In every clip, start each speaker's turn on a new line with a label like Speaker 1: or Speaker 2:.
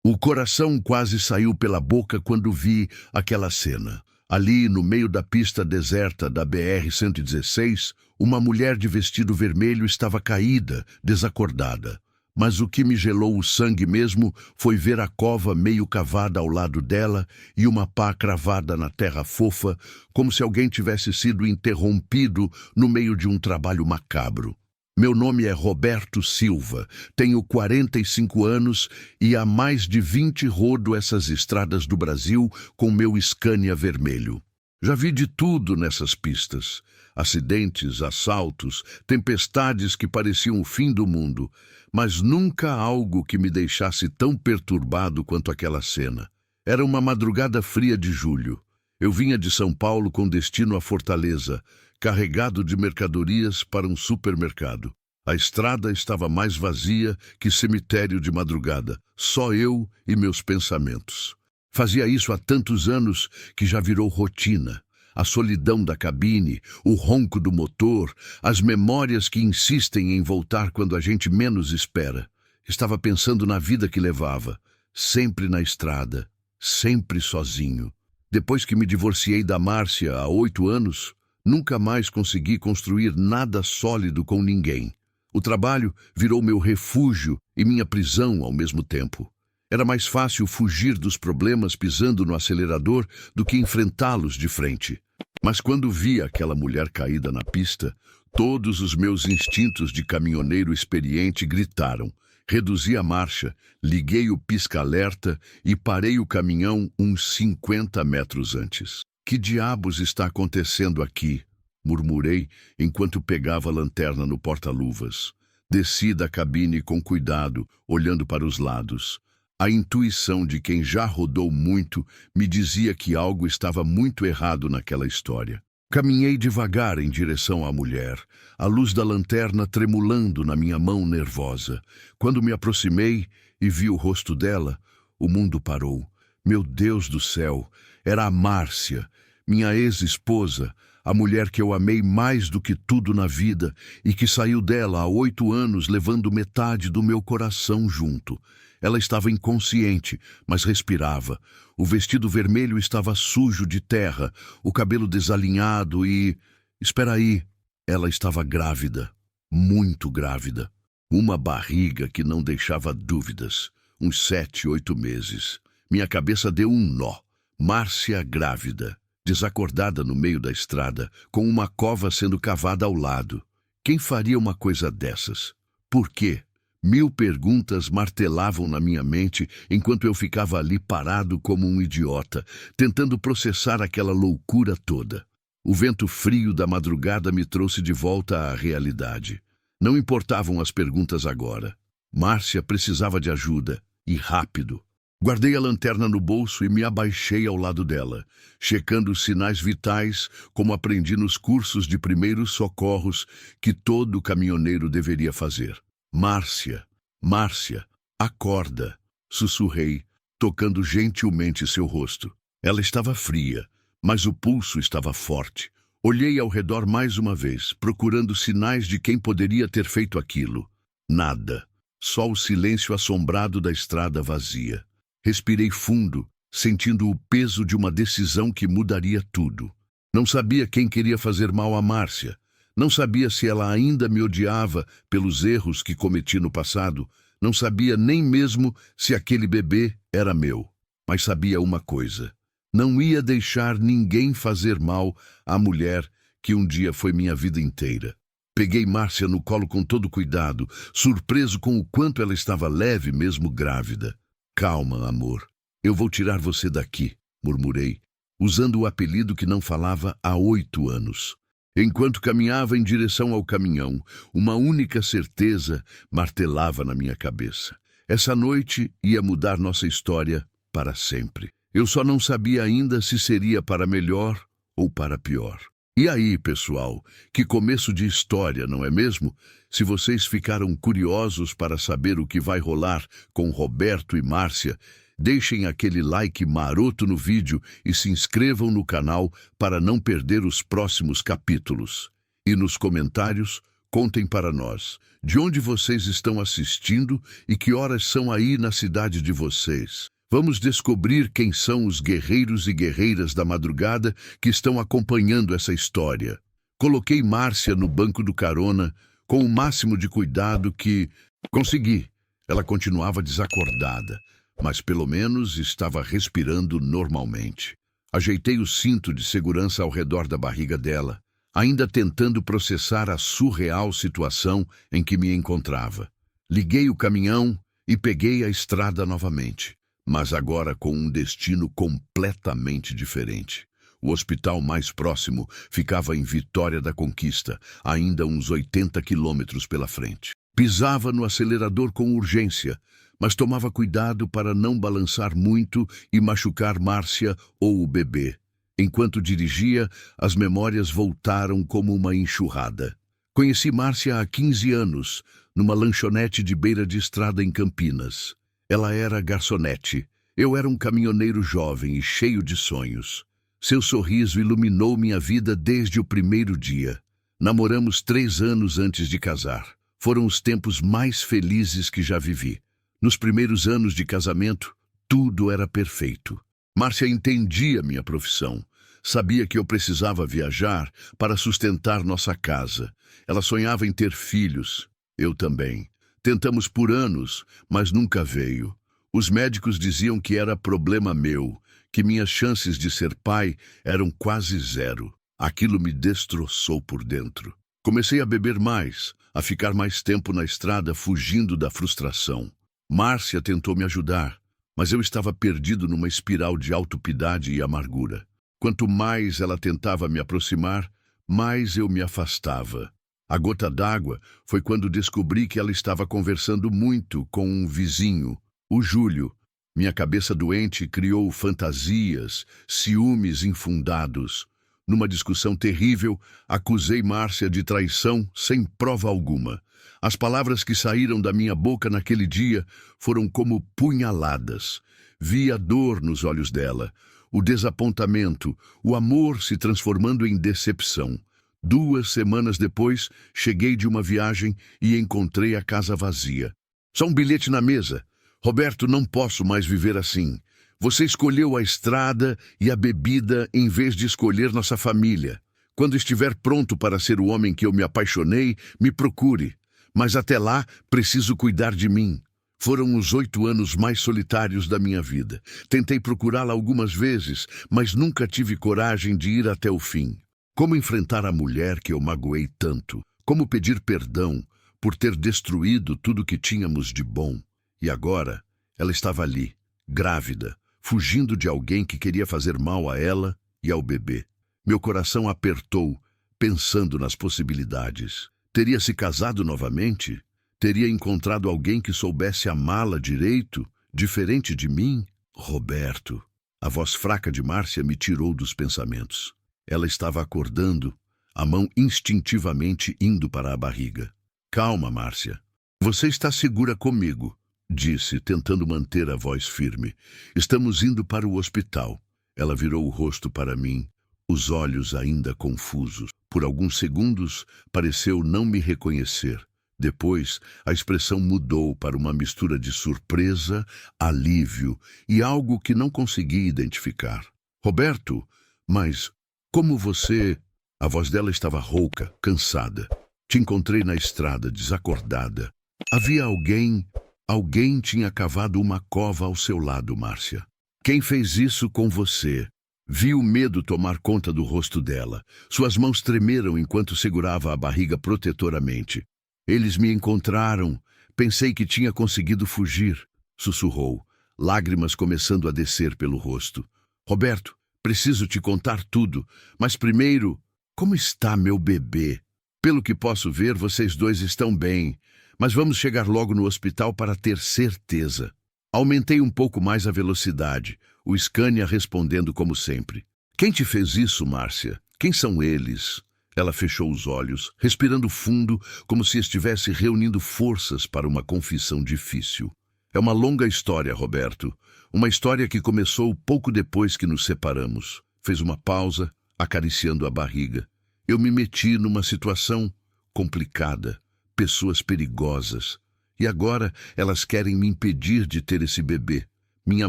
Speaker 1: O coração quase saiu pela boca quando vi aquela cena. Ali, no meio da pista deserta da BR-116, uma mulher de vestido vermelho estava caída, desacordada. Mas o que me gelou o sangue mesmo foi ver a cova meio cavada ao lado dela e uma pá cravada na terra fofa, como se alguém tivesse sido interrompido no meio de um trabalho macabro. Meu nome é Roberto Silva, tenho 45 anos e há mais de 20 rodo essas estradas do Brasil com meu Scania vermelho. Já vi de tudo nessas pistas. Acidentes, assaltos, tempestades que pareciam o fim do mundo, mas nunca algo que me deixasse tão perturbado quanto aquela cena. Era uma madrugada fria de julho. Eu vinha de São Paulo com destino à Fortaleza, carregado de mercadorias para um supermercado. A estrada estava mais vazia que cemitério de madrugada, só eu e meus pensamentos. Fazia isso há tantos anos que já virou rotina. A solidão da cabine, o ronco do motor, as memórias que insistem em voltar quando a gente menos espera. Estava pensando na vida que levava, sempre na estrada, sempre sozinho. Depois que me divorciei da Márcia há 8 anos, nunca mais consegui construir nada sólido com ninguém. O trabalho virou meu refúgio e minha prisão ao mesmo tempo. Era mais fácil fugir dos problemas pisando no acelerador do que enfrentá-los de frente. Mas quando vi aquela mulher caída na pista, todos os meus instintos de caminhoneiro experiente gritaram. Reduzi a marcha, liguei o pisca-alerta e parei o caminhão uns 50 metros antes. Que diabos está acontecendo aqui? Murmurei enquanto pegava a lanterna no porta-luvas. Desci da cabine com cuidado, olhando para os lados. A intuição de quem já rodou muito me dizia que algo estava muito errado naquela história. Caminhei devagar em direção à mulher, a luz da lanterna tremulando na minha mão nervosa. Quando me aproximei e vi o rosto dela, o mundo parou. Meu Deus do céu, era a Márcia, minha ex-esposa, a mulher que eu amei mais do que tudo na vida e que saiu dela há 8 anos levando metade do meu coração junto. Ela estava inconsciente, mas respirava. O vestido vermelho estava sujo de terra, o cabelo desalinhado e... Espera aí, ela estava grávida, muito grávida. Uma barriga que não deixava dúvidas. Uns 7, 8 meses. Minha cabeça deu um nó. Márcia grávida, desacordada no meio da estrada, com uma cova sendo cavada ao lado. Quem faria uma coisa dessas? Por quê? 1000 perguntas martelavam na minha mente enquanto eu ficava ali parado como um idiota, tentando processar aquela loucura toda. O vento frio da madrugada me trouxe de volta à realidade. Não importavam as perguntas agora. Márcia precisava de ajuda, e rápido. Guardei a lanterna no bolso e me abaixei ao lado dela, checando os sinais vitais, como aprendi nos cursos de primeiros socorros que todo caminhoneiro deveria fazer. Márcia, Márcia, acorda, sussurrei, tocando gentilmente seu rosto. Ela estava fria, mas o pulso estava forte. Olhei ao redor mais uma vez, procurando sinais de quem poderia ter feito aquilo. Nada, só o silêncio assombrado da estrada vazia. Respirei fundo, sentindo o peso de uma decisão que mudaria tudo. Não sabia quem queria fazer mal a Márcia. Não sabia se ela ainda me odiava pelos erros que cometi no passado. Não sabia nem mesmo se aquele bebê era meu. Mas sabia uma coisa. Não ia deixar ninguém fazer mal à mulher que um dia foi minha vida inteira. Peguei Márcia no colo com todo cuidado, surpreso com o quanto ela estava leve mesmo grávida. Calma, amor. Eu vou tirar você daqui, murmurei, usando o apelido que não falava há 8 anos. Enquanto caminhava em direção ao caminhão, uma única certeza martelava na minha cabeça. Essa noite ia mudar nossa história para sempre. Eu só não sabia ainda se seria para melhor ou para pior. E aí, pessoal, que começo de história, não é mesmo? Se vocês ficaram curiosos para saber o que vai rolar com Roberto e Márcia, deixem aquele like maroto no vídeo e se inscrevam no canal para não perder os próximos capítulos. E nos comentários, Contem para nós. De onde vocês estão assistindo e que horas são aí na cidade de vocês? Vamos descobrir quem são os guerreiros e guerreiras da madrugada que estão acompanhando essa história. Coloquei Márcia no banco do carona com o máximo de cuidado que consegui. Ela continuava desacordada, mas pelo menos estava respirando normalmente. Ajeitei o cinto de segurança ao redor da barriga dela, ainda tentando processar a surreal situação em que me encontrava. Liguei o caminhão e peguei a estrada novamente, mas agora com um destino completamente diferente. O hospital mais próximo ficava em Vitória da Conquista, ainda uns 80 quilômetros pela frente. Pisava no acelerador com urgência, mas tomava cuidado para não balançar muito e machucar Márcia ou o bebê. Enquanto dirigia, as memórias voltaram como uma enxurrada. Conheci Márcia há 15 anos, numa lanchonete de beira de estrada em Campinas. Ela era garçonete. Eu era um caminhoneiro jovem e cheio de sonhos. Seu sorriso iluminou minha vida desde o primeiro dia. Namoramos 3 anos antes de casar. Foram os tempos mais felizes que já vivi. Nos primeiros anos de casamento, tudo era perfeito. Márcia entendia minha profissão. Sabia que eu precisava viajar para sustentar nossa casa. Ela sonhava em ter filhos. Eu também. Tentamos por anos, mas nunca veio. Os médicos diziam que era problema meu, que minhas chances de ser pai eram quase zero. Aquilo me destroçou por dentro. Comecei a beber mais, a ficar mais tempo na estrada fugindo da frustração. Márcia tentou me ajudar, mas eu estava perdido numa espiral de autopiedade e amargura. Quanto mais ela tentava me aproximar, mais eu me afastava. A gota d'água foi quando descobri que ela estava conversando muito com um vizinho, o Júlio. Minha cabeça doente criou fantasias, ciúmes infundados. Numa discussão terrível, acusei Márcia de traição sem prova alguma. As palavras que saíram da minha boca naquele dia foram como punhaladas. Vi a dor nos olhos dela, o desapontamento, o amor se transformando em decepção. 2 semanas depois, cheguei de uma viagem e encontrei a casa vazia. Só um bilhete na mesa. Roberto, não posso mais viver assim. Você escolheu a estrada e a bebida em vez de escolher nossa família. Quando estiver pronto para ser o homem que eu me apaixonei, me procure. Mas até lá, preciso cuidar de mim. Foram os 8 anos mais solitários da minha vida. Tentei procurá-la algumas vezes, mas nunca tive coragem de ir até o fim. Como enfrentar a mulher que eu magoei tanto? Como pedir perdão por ter destruído tudo que tínhamos de bom? E agora, ela estava ali, grávida, fugindo de alguém que queria fazer mal a ela e ao bebê. Meu coração apertou, pensando nas possibilidades. Teria se casado novamente? Teria encontrado alguém que soubesse amá-la direito, diferente de mim? Roberto. A voz fraca de Márcia me tirou dos pensamentos. Ela estava acordando, a mão instintivamente indo para a barriga. Calma, Márcia. Você está segura comigo, disse, tentando manter a voz firme. Estamos indo para o hospital. Ela virou o rosto para mim, os olhos ainda confusos. Por alguns segundos, pareceu não me reconhecer. Depois, a expressão mudou para uma mistura de surpresa, alívio e algo que não consegui identificar. Roberto, mas como você... A voz dela estava rouca, cansada. Te encontrei na estrada, desacordada. Havia alguém... Alguém tinha cavado uma cova ao seu lado, Márcia. Quem fez isso com você? Vi o medo tomar conta do rosto dela. Suas mãos tremeram enquanto segurava a barriga protetoramente. Eles me encontraram. Pensei que tinha conseguido fugir, sussurrou, lágrimas começando a descer pelo rosto. Roberto, preciso te contar tudo, mas primeiro, como está meu bebê? Pelo que posso ver, vocês dois estão bem, mas vamos chegar logo no hospital para ter certeza. Aumentei um pouco mais a velocidade, o Scania respondendo como sempre. Quem te fez isso, Márcia? Quem são eles? Ela fechou os olhos, respirando fundo, como se estivesse reunindo forças para uma confissão difícil. É uma longa história, Roberto. Uma história que começou pouco depois que nos separamos. Fez uma pausa, acariciando a barriga. Eu me meti numa situação complicada, pessoas perigosas. E agora elas querem me impedir de ter esse bebê. Minha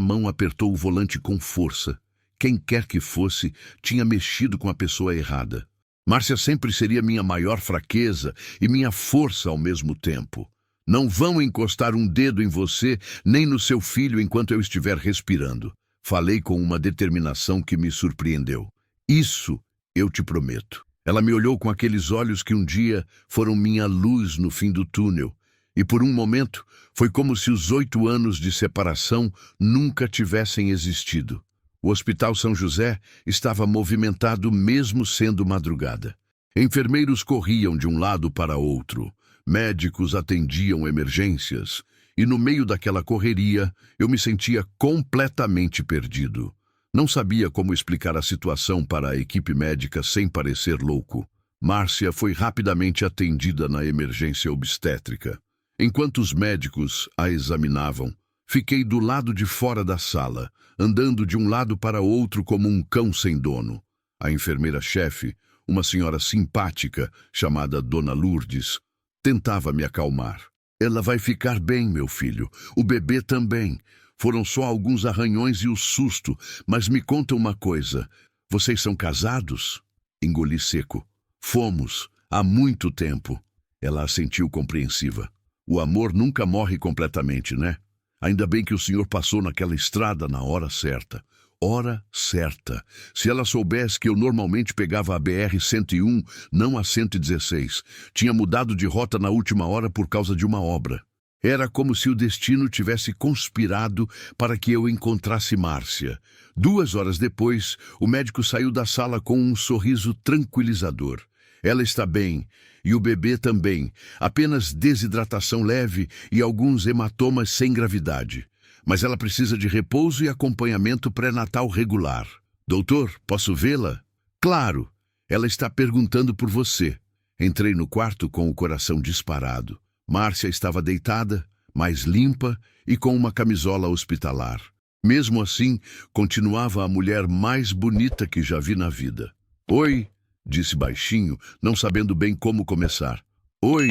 Speaker 1: mão apertou o volante com força. Quem quer que fosse, tinha mexido com a pessoa errada. Márcia sempre seria minha maior fraqueza e minha força ao mesmo tempo. Não vão encostar um dedo em você, nem no seu filho enquanto eu estiver respirando. Falei com uma determinação que me surpreendeu. Isso eu te prometo. Ela me olhou com aqueles olhos que um dia foram minha luz no fim do túnel. E por um momento, foi como se os 8 anos de separação nunca tivessem existido. O Hospital São José estava movimentado mesmo sendo madrugada. Enfermeiros corriam de um lado para outro. Médicos atendiam emergências. E no meio daquela correria, eu me sentia completamente perdido. Não sabia como explicar a situação para a equipe médica sem parecer louco. Márcia foi rapidamente atendida na emergência obstétrica. Enquanto os médicos a examinavam, fiquei do lado de fora da sala, andando de um lado para outro como um cão sem dono. A enfermeira-chefe, uma senhora simpática chamada Dona Lourdes, tentava me acalmar. Ela vai ficar bem, meu filho. O bebê também. Foram só alguns arranhões e o susto, mas me conta uma coisa. Vocês são casados? Engoli seco. Fomos, há muito tempo. Ela assentiu compreensiva. O amor nunca morre completamente, né? Ainda bem que o senhor passou naquela estrada na hora certa. Hora certa. Se ela soubesse que eu normalmente pegava a BR-101, não a 116. Tinha mudado de rota na última hora por causa de uma obra. Era como se o destino tivesse conspirado para que eu encontrasse Márcia. 2 horas depois, o médico saiu da sala com um sorriso tranquilizador. Ela está bem, e o bebê também. Apenas desidratação leve e alguns hematomas sem gravidade. Mas ela precisa de repouso e acompanhamento pré-natal regular. Doutor, posso vê-la? Claro. Ela está perguntando por você. Entrei no quarto com o coração disparado. Márcia estava deitada, mais limpa e com uma camisola hospitalar. Mesmo assim, continuava a mulher mais bonita que já vi na vida. Oi, disse baixinho, não sabendo bem como começar. Oi,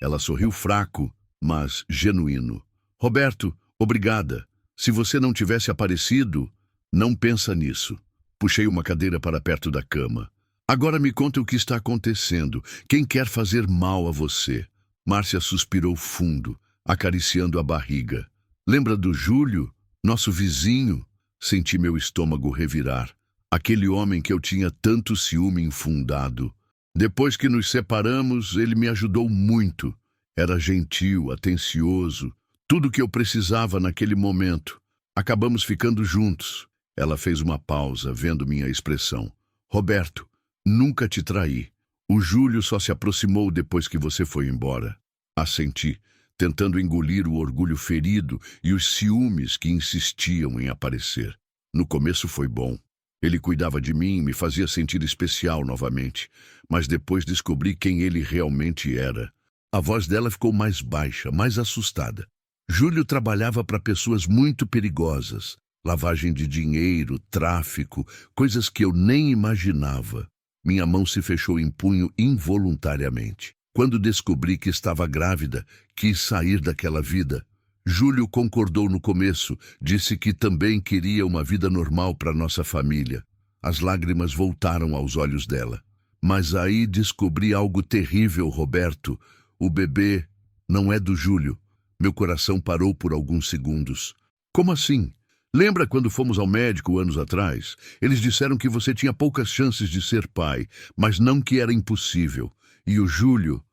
Speaker 1: ela sorriu fraco, mas genuíno. Roberto, obrigada. Se você não tivesse aparecido, não pensa nisso. Puxei uma cadeira para perto da cama. Agora me conta o que está acontecendo. Quem quer fazer mal a você? Márcia suspirou fundo, acariciando a barriga. Lembra do Júlio, nosso vizinho? Senti meu estômago revirar. Aquele homem que eu tinha tanto ciúme infundado. Depois que nos separamos, ele me ajudou muito. Era gentil, atencioso, tudo o que eu precisava naquele momento. Acabamos ficando juntos. Ela fez uma pausa, vendo minha expressão. Roberto, nunca te traí. O Júlio só se aproximou depois que você foi embora. Assenti, tentando engolir o orgulho ferido e os ciúmes que insistiam em aparecer. No começo foi bom. Ele cuidava de mim e me fazia sentir especial novamente, mas depois descobri quem ele realmente era. A voz dela ficou mais baixa, mais assustada. Júlio trabalhava para pessoas muito perigosas. Lavagem de dinheiro, tráfico, coisas que eu nem imaginava. Minha mão se fechou em punho involuntariamente. Quando descobri que estava grávida, quis sair daquela vida. Júlio concordou no começo, disse que também queria uma vida normal para nossa família. As lágrimas voltaram aos olhos dela. Mas aí descobri algo terrível, Roberto. O bebê não é do Júlio. Meu coração parou por alguns segundos. Como assim? Lembra quando fomos ao médico anos atrás? Eles disseram que você tinha poucas chances de ser pai, mas não que era impossível. E o Júlio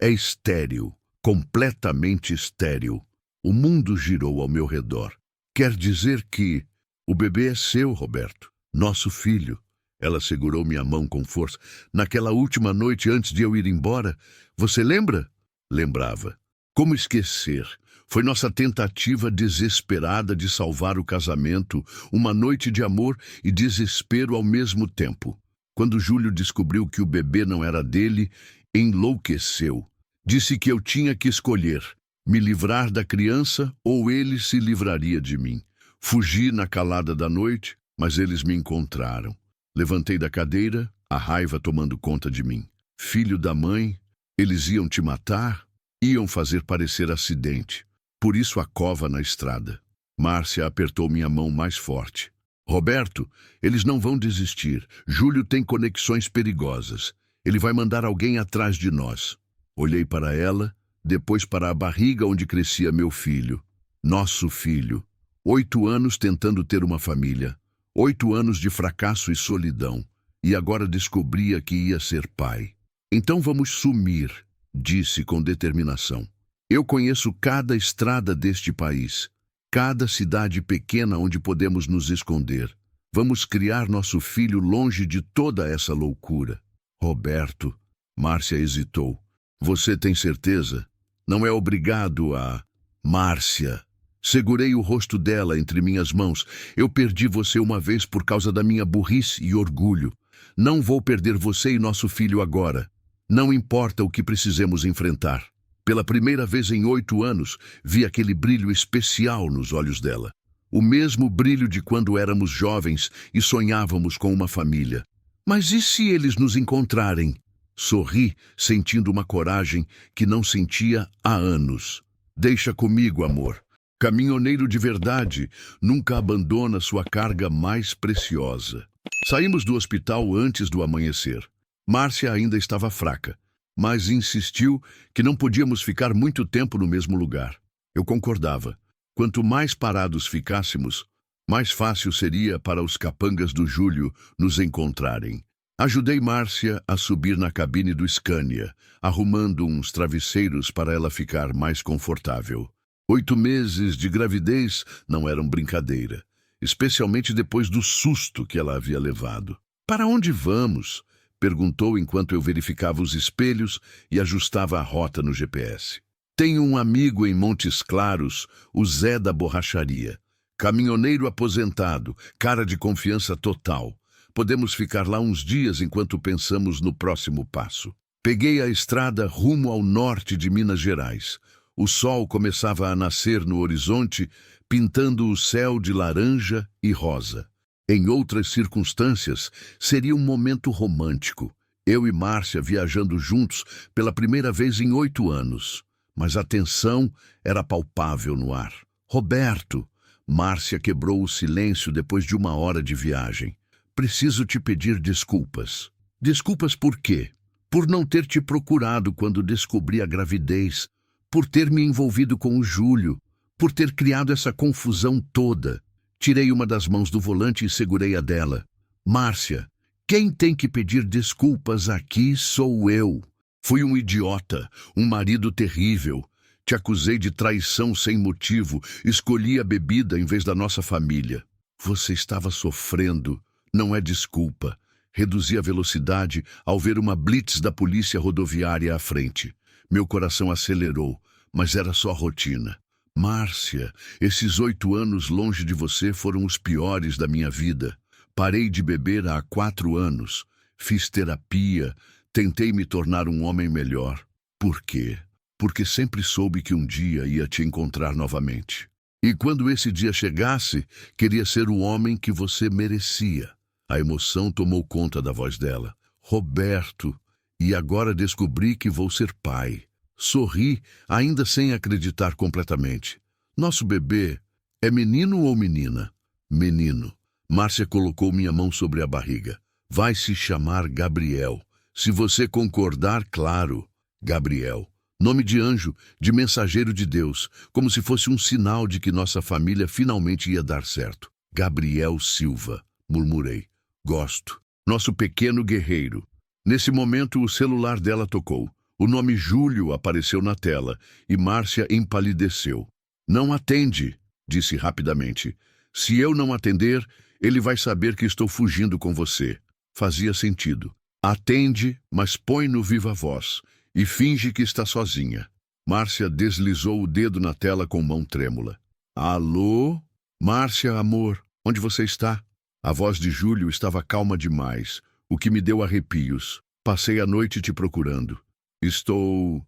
Speaker 1: é estéril, completamente estéril. O mundo girou ao meu redor. Quer dizer que o bebê é seu, Roberto, nosso filho. Ela segurou minha mão com força. Naquela última noite antes de eu ir embora, você lembra? Lembrava. Como esquecer? Foi nossa tentativa desesperada de salvar o casamento, uma noite de amor e desespero ao mesmo tempo. Quando Júlio descobriu que o bebê não era dele, enlouqueceu. Disse que eu tinha que escolher, me livrar da criança ou ele se livraria de mim. Fugi na calada da noite, mas eles me encontraram. Levantei da cadeira, a raiva tomando conta de mim. Filho da mãe, eles iam te matar? Iam fazer parecer acidente. Por isso a cova na estrada. Márcia apertou minha mão mais forte. Roberto, eles não vão desistir. Júlio tem conexões perigosas. Ele vai mandar alguém atrás de nós. Olhei para ela, depois para a barriga onde crescia meu filho. Nosso filho. 8 anos tentando ter uma família. 8 anos de fracasso e solidão. E agora descobria que ia ser pai. Então vamos sumir, disse com determinação. Eu conheço cada estrada deste país, cada cidade pequena onde podemos nos esconder. Vamos criar nosso filho longe de toda essa loucura. Roberto, Márcia hesitou. Você tem certeza? Não é obrigado a... Márcia. Segurei o rosto dela entre minhas mãos. Eu perdi você uma vez por causa da minha burrice e orgulho. Não vou perder você e nosso filho agora. Não importa o que precisemos enfrentar. Pela primeira vez em 8 anos, vi aquele brilho especial nos olhos dela. O mesmo brilho de quando éramos jovens e sonhávamos com uma família. Mas e se eles nos encontrarem? Sorri, sentindo uma coragem que não sentia há anos. Deixa comigo, amor. Caminhoneiro de verdade nunca abandona sua carga mais preciosa. Saímos do hospital antes do amanhecer. Márcia ainda estava fraca, mas insistiu que não podíamos ficar muito tempo no mesmo lugar. Eu concordava. Quanto mais parados ficássemos, mais fácil seria para os capangas do Júlio nos encontrarem. Ajudei Márcia a subir na cabine do Scania, arrumando uns travesseiros para ela ficar mais confortável. 8 meses de gravidez não eram brincadeira, especialmente depois do susto que ela havia levado. Para onde vamos? Perguntou enquanto eu verificava os espelhos e ajustava a rota no GPS. Tenho um amigo em Montes Claros, o Zé da Borracharia. Caminhoneiro aposentado, cara de confiança total. Podemos ficar lá uns dias enquanto pensamos no próximo passo. Peguei a estrada rumo ao norte de Minas Gerais. O sol começava a nascer no horizonte, pintando o céu de laranja e rosa. Em outras circunstâncias, seria um momento romântico. Eu e Márcia viajando juntos pela primeira vez em 8 anos. Mas a tensão era palpável no ar. Roberto, Márcia quebrou o silêncio depois de 1 hora de viagem. Preciso te pedir desculpas. Desculpas por quê? Por não ter te procurado quando descobri a gravidez, por ter me envolvido com o Júlio, por ter criado essa confusão toda. Tirei uma das mãos do volante e segurei a dela. Márcia, quem tem que pedir desculpas aqui sou eu. Fui um idiota, um marido terrível. Te acusei de traição sem motivo, escolhi a bebida em vez da nossa família. Você estava sofrendo, não é desculpa. Reduzi a velocidade ao ver uma blitz da polícia rodoviária à frente. Meu coração acelerou, mas era só rotina. Márcia, esses 8 anos longe de você foram os piores da minha vida. Parei de beber há 4 anos. Fiz terapia, tentei me tornar um homem melhor. Por quê? Porque sempre soube que um dia ia te encontrar novamente. E quando esse dia chegasse, queria ser o homem que você merecia. A emoção tomou conta da voz dela. Roberto, e agora descobri que vou ser pai. Sorri, ainda sem acreditar completamente. Nosso bebê é menino ou menina? Menino. Márcia colocou minha mão sobre a barriga. Vai se chamar Gabriel. Se você concordar, claro. Gabriel. Nome de anjo, de mensageiro de Deus, como se fosse um sinal de que nossa família finalmente ia dar certo. Gabriel Silva, murmurei. Gosto. Nosso pequeno guerreiro. Nesse momento, o celular dela tocou. O nome Júlio apareceu na tela e Márcia empalideceu. Não atende, disse rapidamente. Se eu não atender, ele vai saber que estou fugindo com você. Fazia sentido. Atende, mas põe no viva voz e finge que está sozinha. Márcia deslizou o dedo na tela com mão trêmula. Alô? Márcia, amor, onde você está? A voz de Júlio estava calma demais, o que me deu arrepios. Passei a noite te procurando. Estou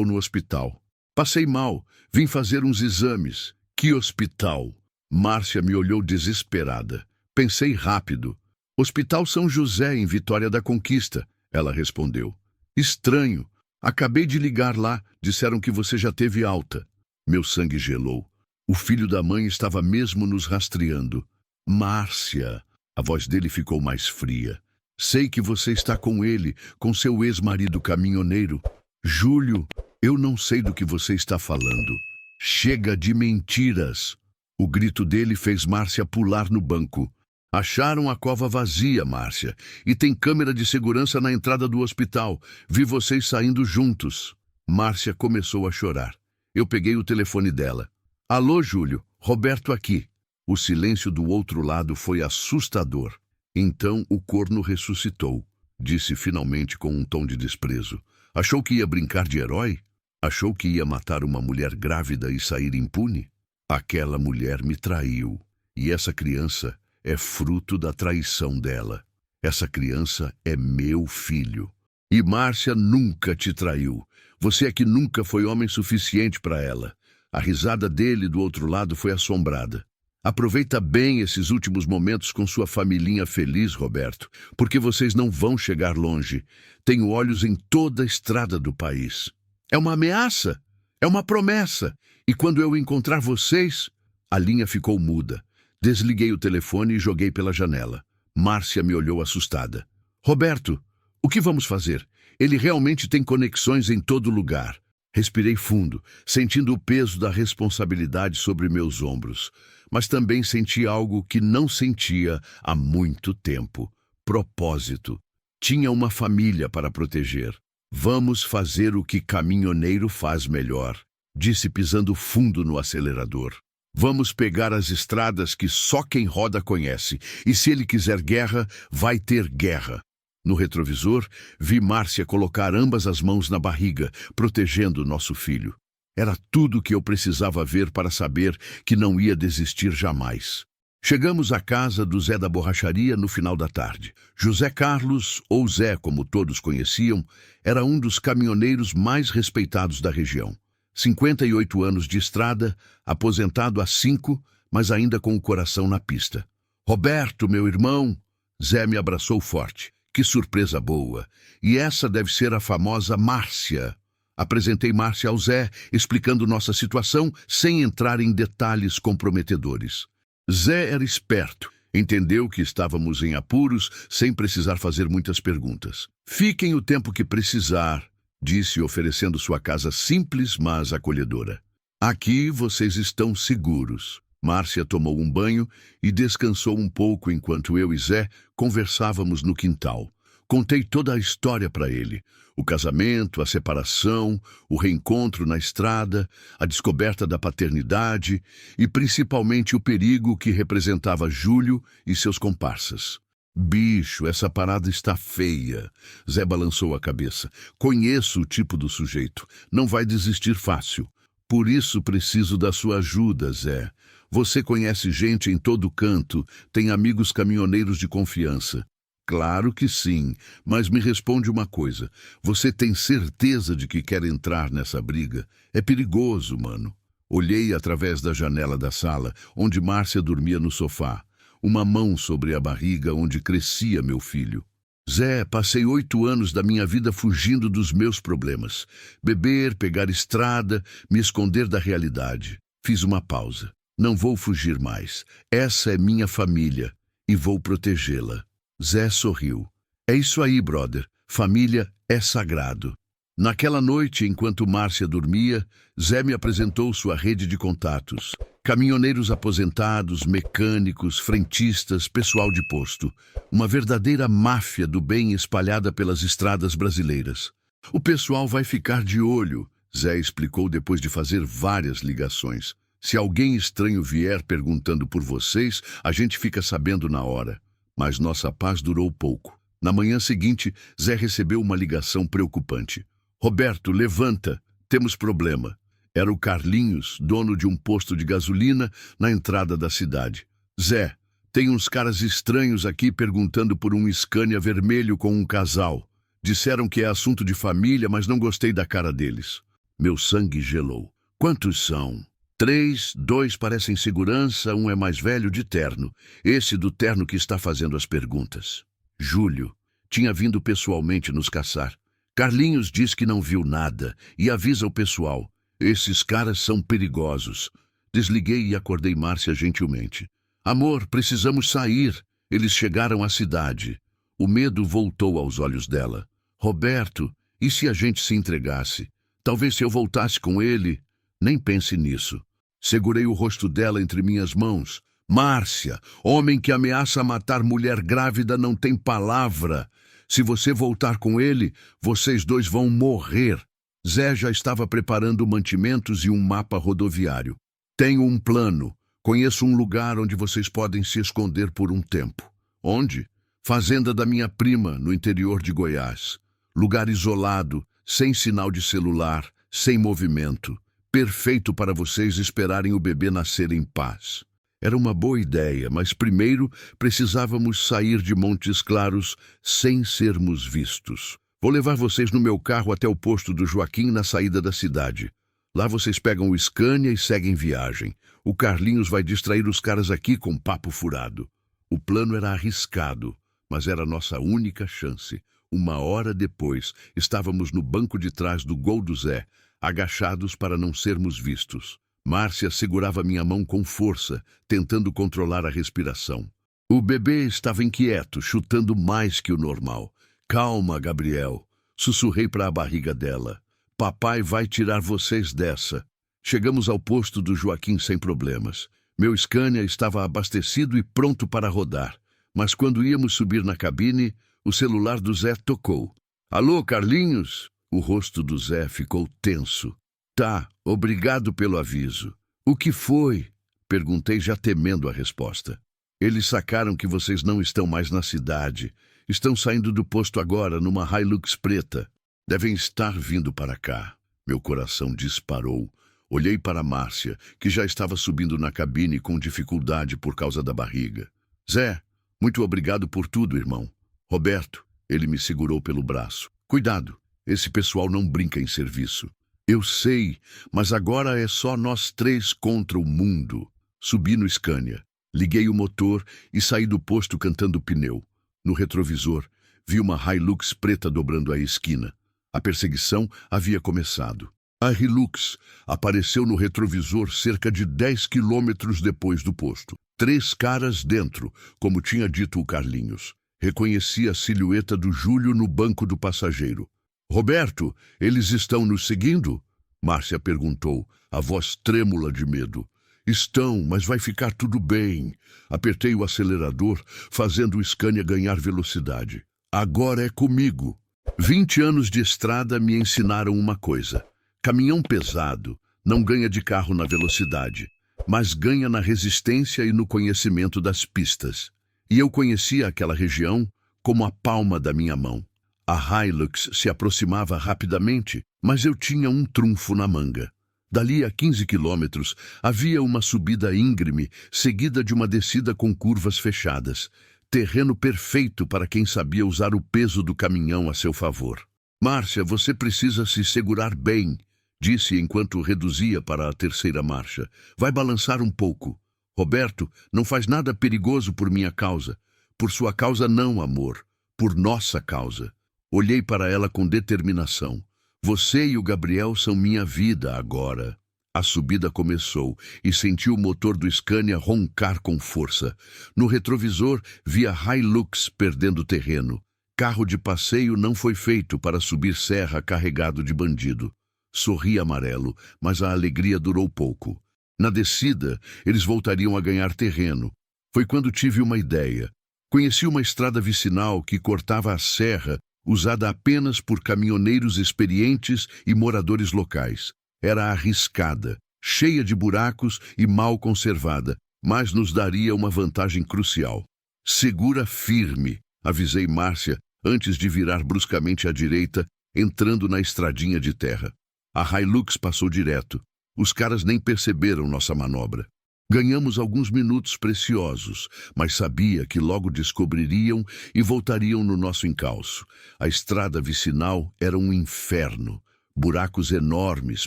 Speaker 1: no hospital. Passei mal, vim fazer uns exames. Que hospital? Márcia me olhou desesperada. Pensei rápido. Hospital São José, em Vitória da Conquista, ela respondeu. Estranho. Acabei de ligar lá. Disseram que você já teve alta. Meu sangue gelou. O filho da mãe estava mesmo nos rastreando. Márcia. A voz dele ficou mais fria. Sei que você está com ele, com seu ex-marido caminhoneiro. Júlio, eu não sei do que você está falando. Chega de mentiras. O grito dele fez Márcia pular no banco. Acharam a cova vazia, Márcia, e tem câmera de segurança na entrada do hospital. Vi vocês saindo juntos. Márcia começou a chorar. Eu peguei o telefone dela. Alô, Júlio, Roberto aqui. O silêncio do outro lado foi assustador. Então o corno ressuscitou, disse finalmente com um tom de desprezo. Achou que ia brincar de herói? Achou que ia matar uma mulher grávida e sair impune? Aquela mulher me traiu, e essa criança é fruto da traição dela. Essa criança é meu filho. E Márcia nunca te traiu. Você é que nunca foi homem suficiente para ela. A risada dele do outro lado foi assombrada. Aproveita bem esses últimos momentos com sua familhinha feliz, Roberto, porque vocês não vão chegar longe. Tenho olhos em toda a estrada do país. É uma ameaça, é uma promessa. E quando eu encontrar vocês... A linha ficou muda. Desliguei o telefone e joguei pela janela. Márcia me olhou assustada. Roberto, o que vamos fazer? Ele realmente tem conexões em todo lugar. Respirei fundo, sentindo o peso da responsabilidade sobre meus ombros. Mas também senti algo que não sentia há muito tempo. Propósito. Tinha uma família para proteger. Vamos fazer o que caminhoneiro faz melhor, disse pisando fundo no acelerador. Vamos pegar as estradas que só quem roda conhece. E se ele quiser guerra, vai ter guerra. No retrovisor, vi Márcia colocar ambas as mãos na barriga, protegendo nosso filho. Era tudo o que eu precisava ver para saber que não ia desistir jamais. Chegamos à casa do Zé da borracharia no final da tarde. José Carlos, ou Zé como todos conheciam, era um dos caminhoneiros mais respeitados da região. 58 anos de estrada, aposentado há 5, mas ainda com o coração na pista. Roberto, meu irmão! Zé me abraçou forte. Que surpresa boa! E essa deve ser a famosa Márcia. Apresentei Márcia ao Zé, explicando nossa situação, sem entrar em detalhes comprometedores. Zé era esperto, entendeu que estávamos em apuros, sem precisar fazer muitas perguntas. Fiquem o tempo que precisar, disse, oferecendo sua casa simples, mas acolhedora. Aqui vocês estão seguros. Márcia tomou um banho e descansou um pouco enquanto eu e Zé conversávamos no quintal. Contei toda a história para ele. O casamento, a separação, o reencontro na estrada, a descoberta da paternidade e principalmente o perigo que representava Júlio e seus comparsas. Bicho, essa parada está feia. Zé balançou a cabeça. Conheço o tipo do sujeito. Não vai desistir fácil. Por isso preciso da sua ajuda, Zé. Você conhece gente em todo canto, tem amigos caminhoneiros de confiança. Claro que sim, mas me responde uma coisa. Você tem certeza de que quer entrar nessa briga? É perigoso, mano. Olhei através da janela da sala, onde Márcia dormia no sofá. Uma mão sobre a barriga onde crescia meu filho. Zé, passei 8 anos da minha vida fugindo dos meus problemas. Beber, pegar estrada, me esconder da realidade. Fiz uma pausa. Não vou fugir mais. Essa é minha família e vou protegê-la. Zé sorriu. É isso aí, brother. Família é sagrado. Naquela noite, enquanto Márcia dormia, Zé me apresentou sua rede de contatos. Caminhoneiros aposentados, mecânicos, frentistas, pessoal de posto. Uma verdadeira máfia do bem espalhada pelas estradas brasileiras. O pessoal vai ficar de olho, Zé explicou depois de fazer várias ligações. Se alguém estranho vier perguntando por vocês, a gente fica sabendo na hora. Mas nossa paz durou pouco. Na manhã seguinte, Zé recebeu uma ligação preocupante. Roberto, levanta, temos problema. Era o Carlinhos, dono de um posto de gasolina na entrada da cidade. Zé, tem uns caras estranhos aqui perguntando por um Scania vermelho com um casal. Disseram que é assunto de família, mas não gostei da cara deles. Meu sangue gelou. Quantos são? 3, 2 parecem segurança, um é mais velho de terno. Esse do terno que está fazendo as perguntas. Júlio tinha vindo pessoalmente nos caçar. Carlinhos diz que não viu nada e avisa o pessoal. Esses caras são perigosos. Desliguei e acordei Márcia gentilmente. Amor, precisamos sair. Eles chegaram à cidade. O medo voltou aos olhos dela. Roberto, e se a gente se entregasse? Talvez se eu voltasse com ele... Nem pense nisso. Segurei o rosto dela entre minhas mãos. Márcia, homem que ameaça matar mulher grávida não tem palavra. Se você voltar com ele, vocês dois vão morrer. Zé já estava preparando mantimentos e um mapa rodoviário. Tenho um plano. Conheço um lugar onde vocês podem se esconder por um tempo. Onde? Fazenda da minha prima, no interior de Goiás. Lugar isolado, sem sinal de celular, sem movimento. Perfeito para vocês esperarem o bebê nascer em paz. Era uma boa ideia, mas primeiro precisávamos sair de Montes Claros sem sermos vistos. Vou levar vocês no meu carro até o posto do Joaquim na saída da cidade. Lá vocês pegam o Scania e seguem viagem. O Carlinhos vai distrair os caras aqui com papo furado. O plano era arriscado, mas era a nossa única chance. 1 hora depois, estávamos no banco de trás do Gol do Zé, agachados para não sermos vistos. Márcia segurava minha mão com força, tentando controlar a respiração. O bebê estava inquieto, chutando mais que o normal. Calma, Gabriel. Sussurrei para a barriga dela. Papai vai tirar vocês dessa. Chegamos ao posto do Joaquim sem problemas. Meu Scania estava abastecido e pronto para rodar. Mas quando íamos subir na cabine, o celular do Zé tocou. Alô, Carlinhos? O rosto do Zé ficou tenso. Tá, obrigado pelo aviso. O que foi? Perguntei já temendo a resposta. Eles sacaram que vocês não estão mais na cidade. Estão saindo do posto agora numa Hilux preta. Devem estar vindo para cá. Meu coração disparou. Olhei para Márcia, que já estava subindo na cabine com dificuldade por causa da barriga. Zé, muito obrigado por tudo, irmão. Roberto, ele me segurou pelo braço. Cuidado, esse pessoal não brinca em serviço. Eu sei, mas agora é só nós 3 contra o mundo. Subi no Scania, liguei o motor e saí do posto cantando pneu. No retrovisor, vi uma Hilux preta dobrando a esquina. A perseguição havia começado. A Hilux apareceu no retrovisor cerca de 10 quilômetros depois do posto. 3 caras dentro, como tinha dito o Carlinhos. Reconheci a silhueta do Júlio no banco do passageiro. Roberto, eles estão nos seguindo? Márcia perguntou, a voz trêmula de medo. Estão, mas vai ficar tudo bem. Apertei o acelerador, fazendo o Scania ganhar velocidade. Agora é comigo. 20 anos de estrada me ensinaram uma coisa. Caminhão pesado não ganha de carro na velocidade, mas ganha na resistência e no conhecimento das pistas. E eu conhecia aquela região como a palma da minha mão. A Hilux se aproximava rapidamente, mas eu tinha um trunfo na manga. Dali a 15 quilômetros havia uma subida íngreme, seguida de uma descida com curvas fechadas. Terreno perfeito para quem sabia usar o peso do caminhão a seu favor. Márcia, você precisa se segurar bem, disse enquanto reduzia para a 3ª marcha. Vai balançar um pouco. Roberto, não faz nada perigoso por minha causa. Por sua causa não, amor. Por nossa causa. Olhei para ela com determinação. Você e o Gabriel são minha vida agora. A subida começou e senti o motor do Scania roncar com força. No retrovisor, vi a Hilux perdendo terreno. Carro de passeio não foi feito para subir serra carregado de bandido. Sorri amarelo, mas a alegria durou pouco. Na descida, eles voltariam a ganhar terreno. Foi quando tive uma ideia. Conheci uma estrada vicinal que cortava a serra, usada apenas por caminhoneiros experientes e moradores locais. Era arriscada, cheia de buracos e mal conservada, mas nos daria uma vantagem crucial. Segura firme, avisei Márcia antes de virar bruscamente à direita, entrando na estradinha de terra. A Hilux passou direto. Os caras nem perceberam nossa manobra. Ganhamos alguns minutos preciosos, mas sabia que logo descobririam e voltariam no nosso encalço. A estrada vicinal era um inferno. Buracos enormes,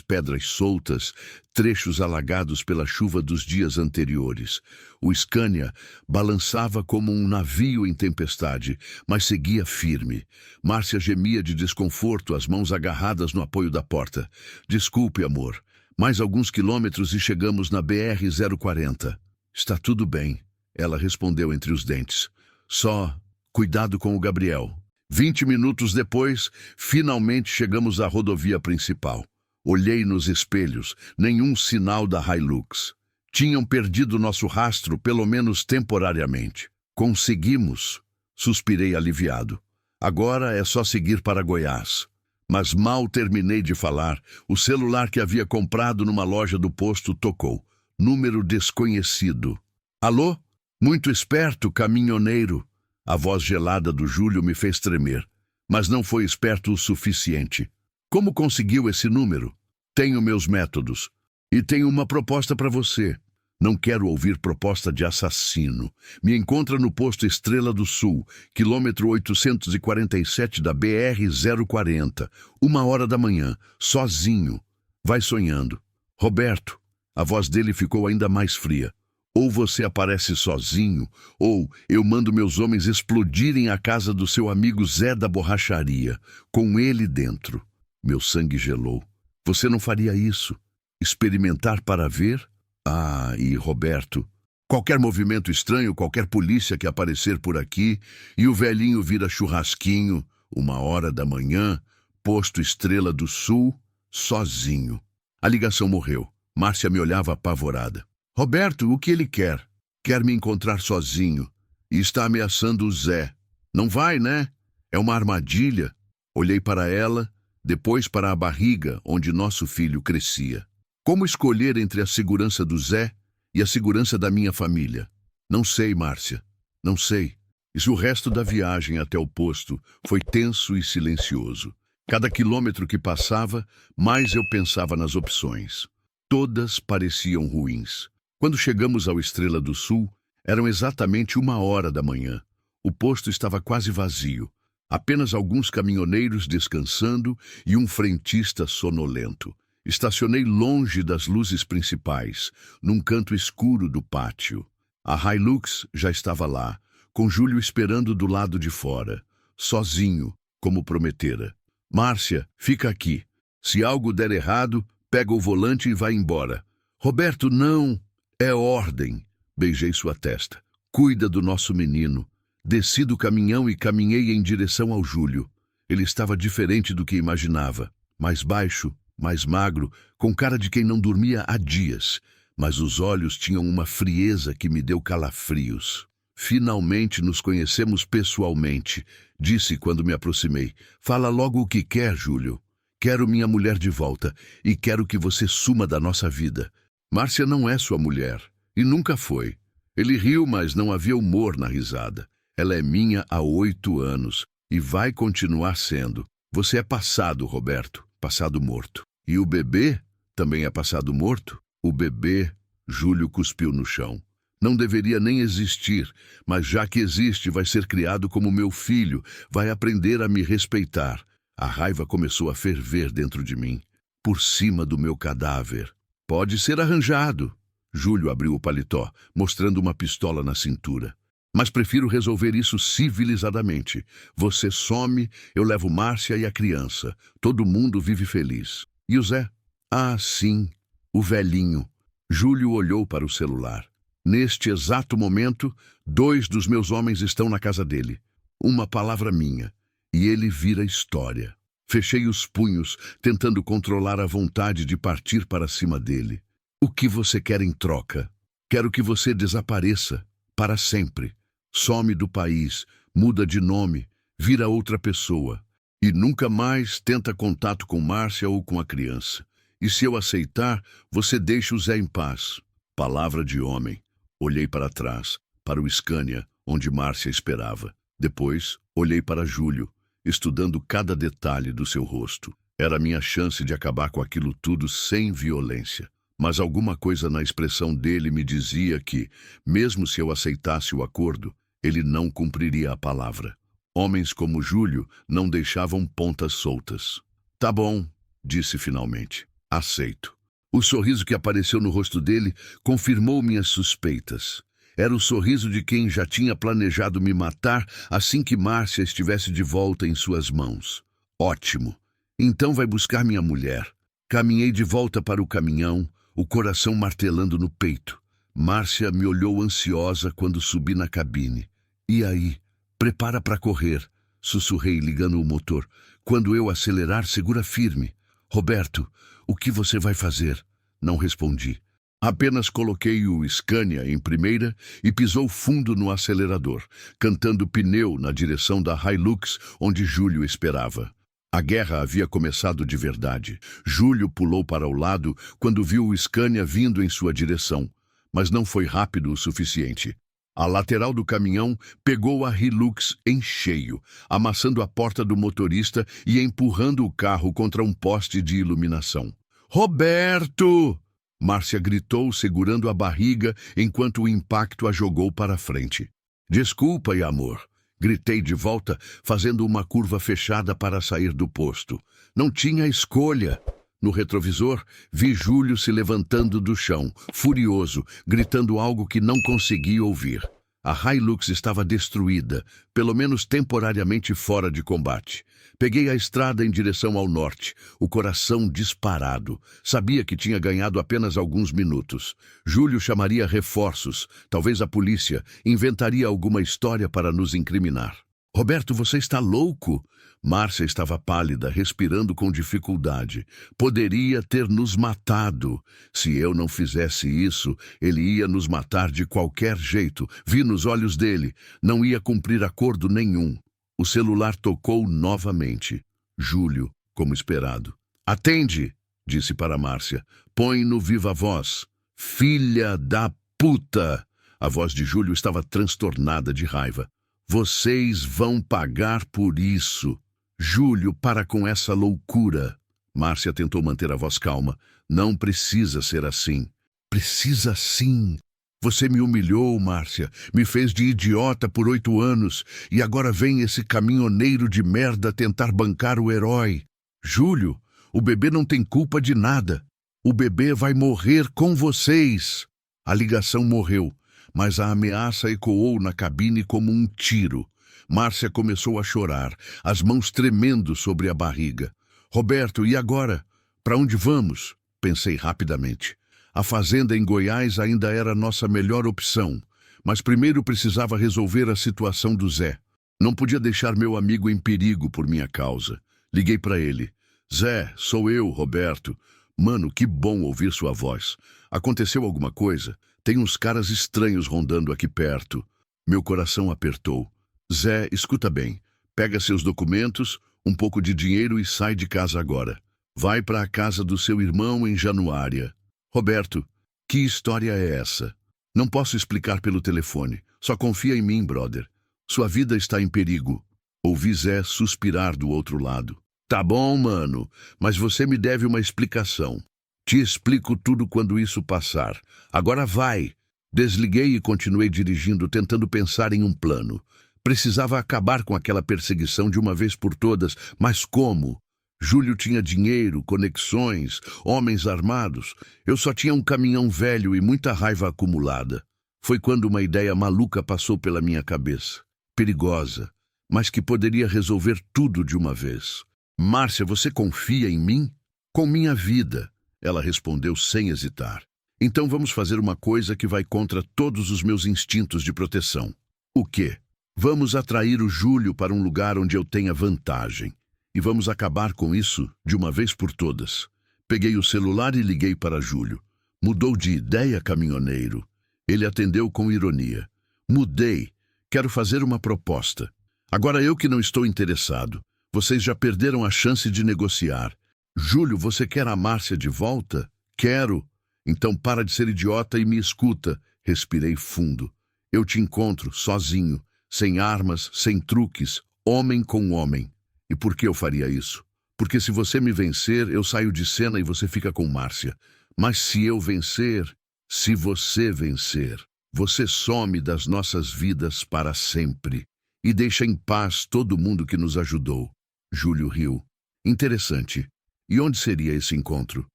Speaker 1: pedras soltas, trechos alagados pela chuva dos dias anteriores. O Scania balançava como um navio em tempestade, mas seguia firme. Márcia gemia de desconforto, as mãos agarradas no apoio da porta. Desculpe, amor. Mais alguns quilômetros e chegamos na BR-040. Está tudo bem, ela respondeu entre os dentes. Só cuidado com o Gabriel. 20 minutos depois, finalmente chegamos à rodovia principal. Olhei nos espelhos, nenhum sinal da Hilux. Tinham perdido nosso rastro, pelo menos temporariamente. Conseguimos, suspirei aliviado. Agora é só seguir para Goiás. Mas mal terminei de falar, o celular que havia comprado numa loja do posto tocou. Número desconhecido. Alô? Muito esperto, caminhoneiro. A voz gelada do Júlio me fez tremer, mas não foi esperto o suficiente. Como conseguiu esse número? Tenho meus métodos. E tenho uma proposta para você. Não quero ouvir proposta de assassino. Me encontra no posto Estrela do Sul, quilômetro 847 da BR-040, 1h da manhã, sozinho. Vai sonhando. Roberto, a voz dele ficou ainda mais fria. Ou você aparece sozinho, ou eu mando meus homens explodirem a casa do seu amigo Zé da borracharia, com ele dentro. Meu sangue gelou. Você não faria isso? Experimentar para ver? Ah, e Roberto, qualquer movimento estranho, qualquer polícia que aparecer por aqui, e o velhinho vira churrasquinho, 1h da manhã, posto Estrela do Sul, sozinho. A ligação morreu. Márcia me olhava apavorada. Roberto, o que ele quer? Quer me encontrar sozinho. E está ameaçando o Zé. Não vai, né? É uma armadilha. Olhei para ela, depois para a barriga onde nosso filho crescia. Como escolher entre a segurança do Zé e a segurança da minha família? Não sei, Márcia. Não sei. E o resto da viagem até o posto foi tenso e silencioso. Cada quilômetro que passava, mais eu pensava nas opções. Todas pareciam ruins. Quando chegamos ao Estrela do Sul, eram exatamente 1h da manhã. O posto estava quase vazio. Apenas alguns caminhoneiros descansando e um frentista sonolento. Estacionei longe das luzes principais, num canto escuro do pátio. A Hilux já estava lá, com Júlio esperando do lado de fora, sozinho, como prometera. Márcia, fica aqui. Se algo der errado, pega o volante e vai embora. Roberto, não! É ordem. Beijei sua testa. Cuida do nosso menino. Desci do caminhão e caminhei em direção ao Júlio. Ele estava diferente do que imaginava. Mais baixo, mais magro, com cara de quem não dormia há dias. Mas os olhos tinham uma frieza que me deu calafrios. Finalmente nos conhecemos pessoalmente, disse quando me aproximei. Fala logo o que quer, Júlio. Quero minha mulher de volta e quero que você suma da nossa vida. Márcia não é sua mulher, e nunca foi. Ele riu, mas não havia humor na risada. Ela é minha há 8 anos, e vai continuar sendo. Você é passado, Roberto, passado morto. E o bebê também é passado morto? O bebê, Júlio cuspiu no chão. Não deveria nem existir, mas já que existe, vai ser criado como meu filho, vai aprender a me respeitar. A raiva começou a ferver dentro de mim, por cima do meu cadáver. Pode ser arranjado. Júlio abriu o paletó, mostrando uma pistola na cintura. Mas prefiro resolver isso civilizadamente. Você some, eu levo Márcia e a criança. Todo mundo vive feliz. E o Zé? Ah, sim, o velhinho. Júlio olhou para o celular. Neste exato momento, 2 dos meus homens estão na casa dele. Uma palavra minha, e ele vira história. Fechei os punhos, tentando controlar a vontade de partir para cima dele. O que você quer em troca? Quero que você desapareça, para sempre. Some do país, muda de nome, vira outra pessoa. E nunca mais tenta contato com Márcia ou com a criança. E se eu aceitar, você deixa o Zé em paz. Palavra de homem. Olhei para trás, para o Scania, onde Márcia esperava. Depois, olhei para Júlio, estudando cada detalhe do seu rosto. Era a minha chance de acabar com aquilo tudo sem violência. Mas alguma coisa na expressão dele me dizia que, mesmo se eu aceitasse o acordo, ele não cumpriria a palavra. Homens como Júlio não deixavam pontas soltas. Tá bom, disse finalmente. Aceito. O sorriso que apareceu no rosto dele confirmou minhas suspeitas. Era o sorriso de quem já tinha planejado me matar assim que Márcia estivesse de volta em suas mãos. Ótimo. Então vai buscar minha mulher. Caminhei de volta para o caminhão, o coração martelando no peito. Márcia me olhou ansiosa quando subi na cabine. E aí? Prepara para correr, sussurrei ligando o motor. Quando eu acelerar, segura firme. Roberto, o que você vai fazer? Não respondi. Apenas coloquei o Scania em primeira e pisou fundo no acelerador, cantando pneu na direção da Hilux onde Júlio esperava. A guerra havia começado de verdade. Júlio pulou para o lado quando viu o Scania vindo em sua direção, mas não foi rápido o suficiente. A lateral do caminhão pegou a Hilux em cheio, amassando a porta do motorista e empurrando o carro contra um poste de iluminação. Roberto! Márcia gritou, segurando a barriga enquanto o impacto a jogou para frente. Desculpa, amor. Gritei de volta, fazendo uma curva fechada para sair do posto. Não tinha escolha. No retrovisor, vi Júlio se levantando do chão, furioso, gritando algo que não conseguia ouvir. A Hilux estava destruída, pelo menos temporariamente fora de combate. Peguei a estrada em direção ao norte, o coração disparado. Sabia que tinha ganhado apenas alguns minutos. Júlio chamaria reforços, talvez a polícia, inventaria alguma história para nos incriminar. Roberto, você está louco? Márcia estava pálida, respirando com dificuldade. Poderia ter nos matado. Se eu não fizesse isso, ele ia nos matar de qualquer jeito. Vi nos olhos dele. Não ia cumprir acordo nenhum. O celular tocou novamente. Júlio, como esperado. Atende, disse para Márcia. Põe no viva voz. Filha da puta! A voz de Júlio estava transtornada de raiva. Vocês vão pagar por isso. Júlio, para com essa loucura. Márcia tentou manter a voz calma. Não precisa ser assim. Precisa sim. Você me humilhou, Márcia. Me fez de idiota por 8 anos. E agora vem esse caminhoneiro de merda tentar bancar o herói. Júlio, o bebê não tem culpa de nada. O bebê vai morrer com vocês. A ligação morreu, mas a ameaça ecoou na cabine como um tiro. Márcia começou a chorar, as mãos tremendo sobre a barriga. Roberto, e agora? Para onde vamos? Pensei rapidamente. A fazenda em Goiás ainda era nossa melhor opção, mas primeiro precisava resolver a situação do Zé. Não podia deixar meu amigo em perigo por minha causa. Liguei para ele. Zé, sou eu, Roberto. Mano, que bom ouvir sua voz. Aconteceu alguma coisa? Tem uns caras estranhos rondando aqui perto. Meu coração apertou. Zé, escuta bem. Pega seus documentos, um pouco de dinheiro e sai de casa agora. Vai para a casa do seu irmão em Januária. Roberto, que história é essa? Não posso explicar pelo telefone. Só confia em mim, brother. Sua vida está em perigo. Ouvi Zé suspirar do outro lado. Tá bom, mano, mas você me deve uma explicação. Te explico tudo quando isso passar. Agora vai. Desliguei e continuei dirigindo, tentando pensar em um plano. Precisava acabar com aquela perseguição de uma vez por todas, mas como? Júlio tinha dinheiro, conexões, homens armados. Eu só tinha um caminhão velho e muita raiva acumulada. Foi quando uma ideia maluca passou pela minha cabeça. Perigosa, mas que poderia resolver tudo de uma vez. Márcia, você confia em mim? Com minha vida, ela respondeu sem hesitar. Então vamos fazer uma coisa que vai contra todos os meus instintos de proteção. O quê? Vamos atrair o Júlio para um lugar onde eu tenha vantagem. E vamos acabar com isso de uma vez por todas. Peguei o celular e liguei para Júlio. Mudou de ideia, caminhoneiro? Ele atendeu com ironia. Mudei. Quero fazer uma proposta. Agora eu que não estou interessado. Vocês já perderam a chance de negociar. Júlio, você quer a Márcia de volta? Quero. Então para de ser idiota e me escuta. Respirei fundo. Eu te encontro, sozinho, sem armas, sem truques, homem com homem. E por que eu faria isso? Porque se você me vencer, eu saio de cena e você fica com Márcia. Mas se eu vencer, se você vencer, você some das nossas vidas para sempre e deixa em paz todo mundo que nos ajudou. Júlio riu. Interessante. E onde seria esse encontro?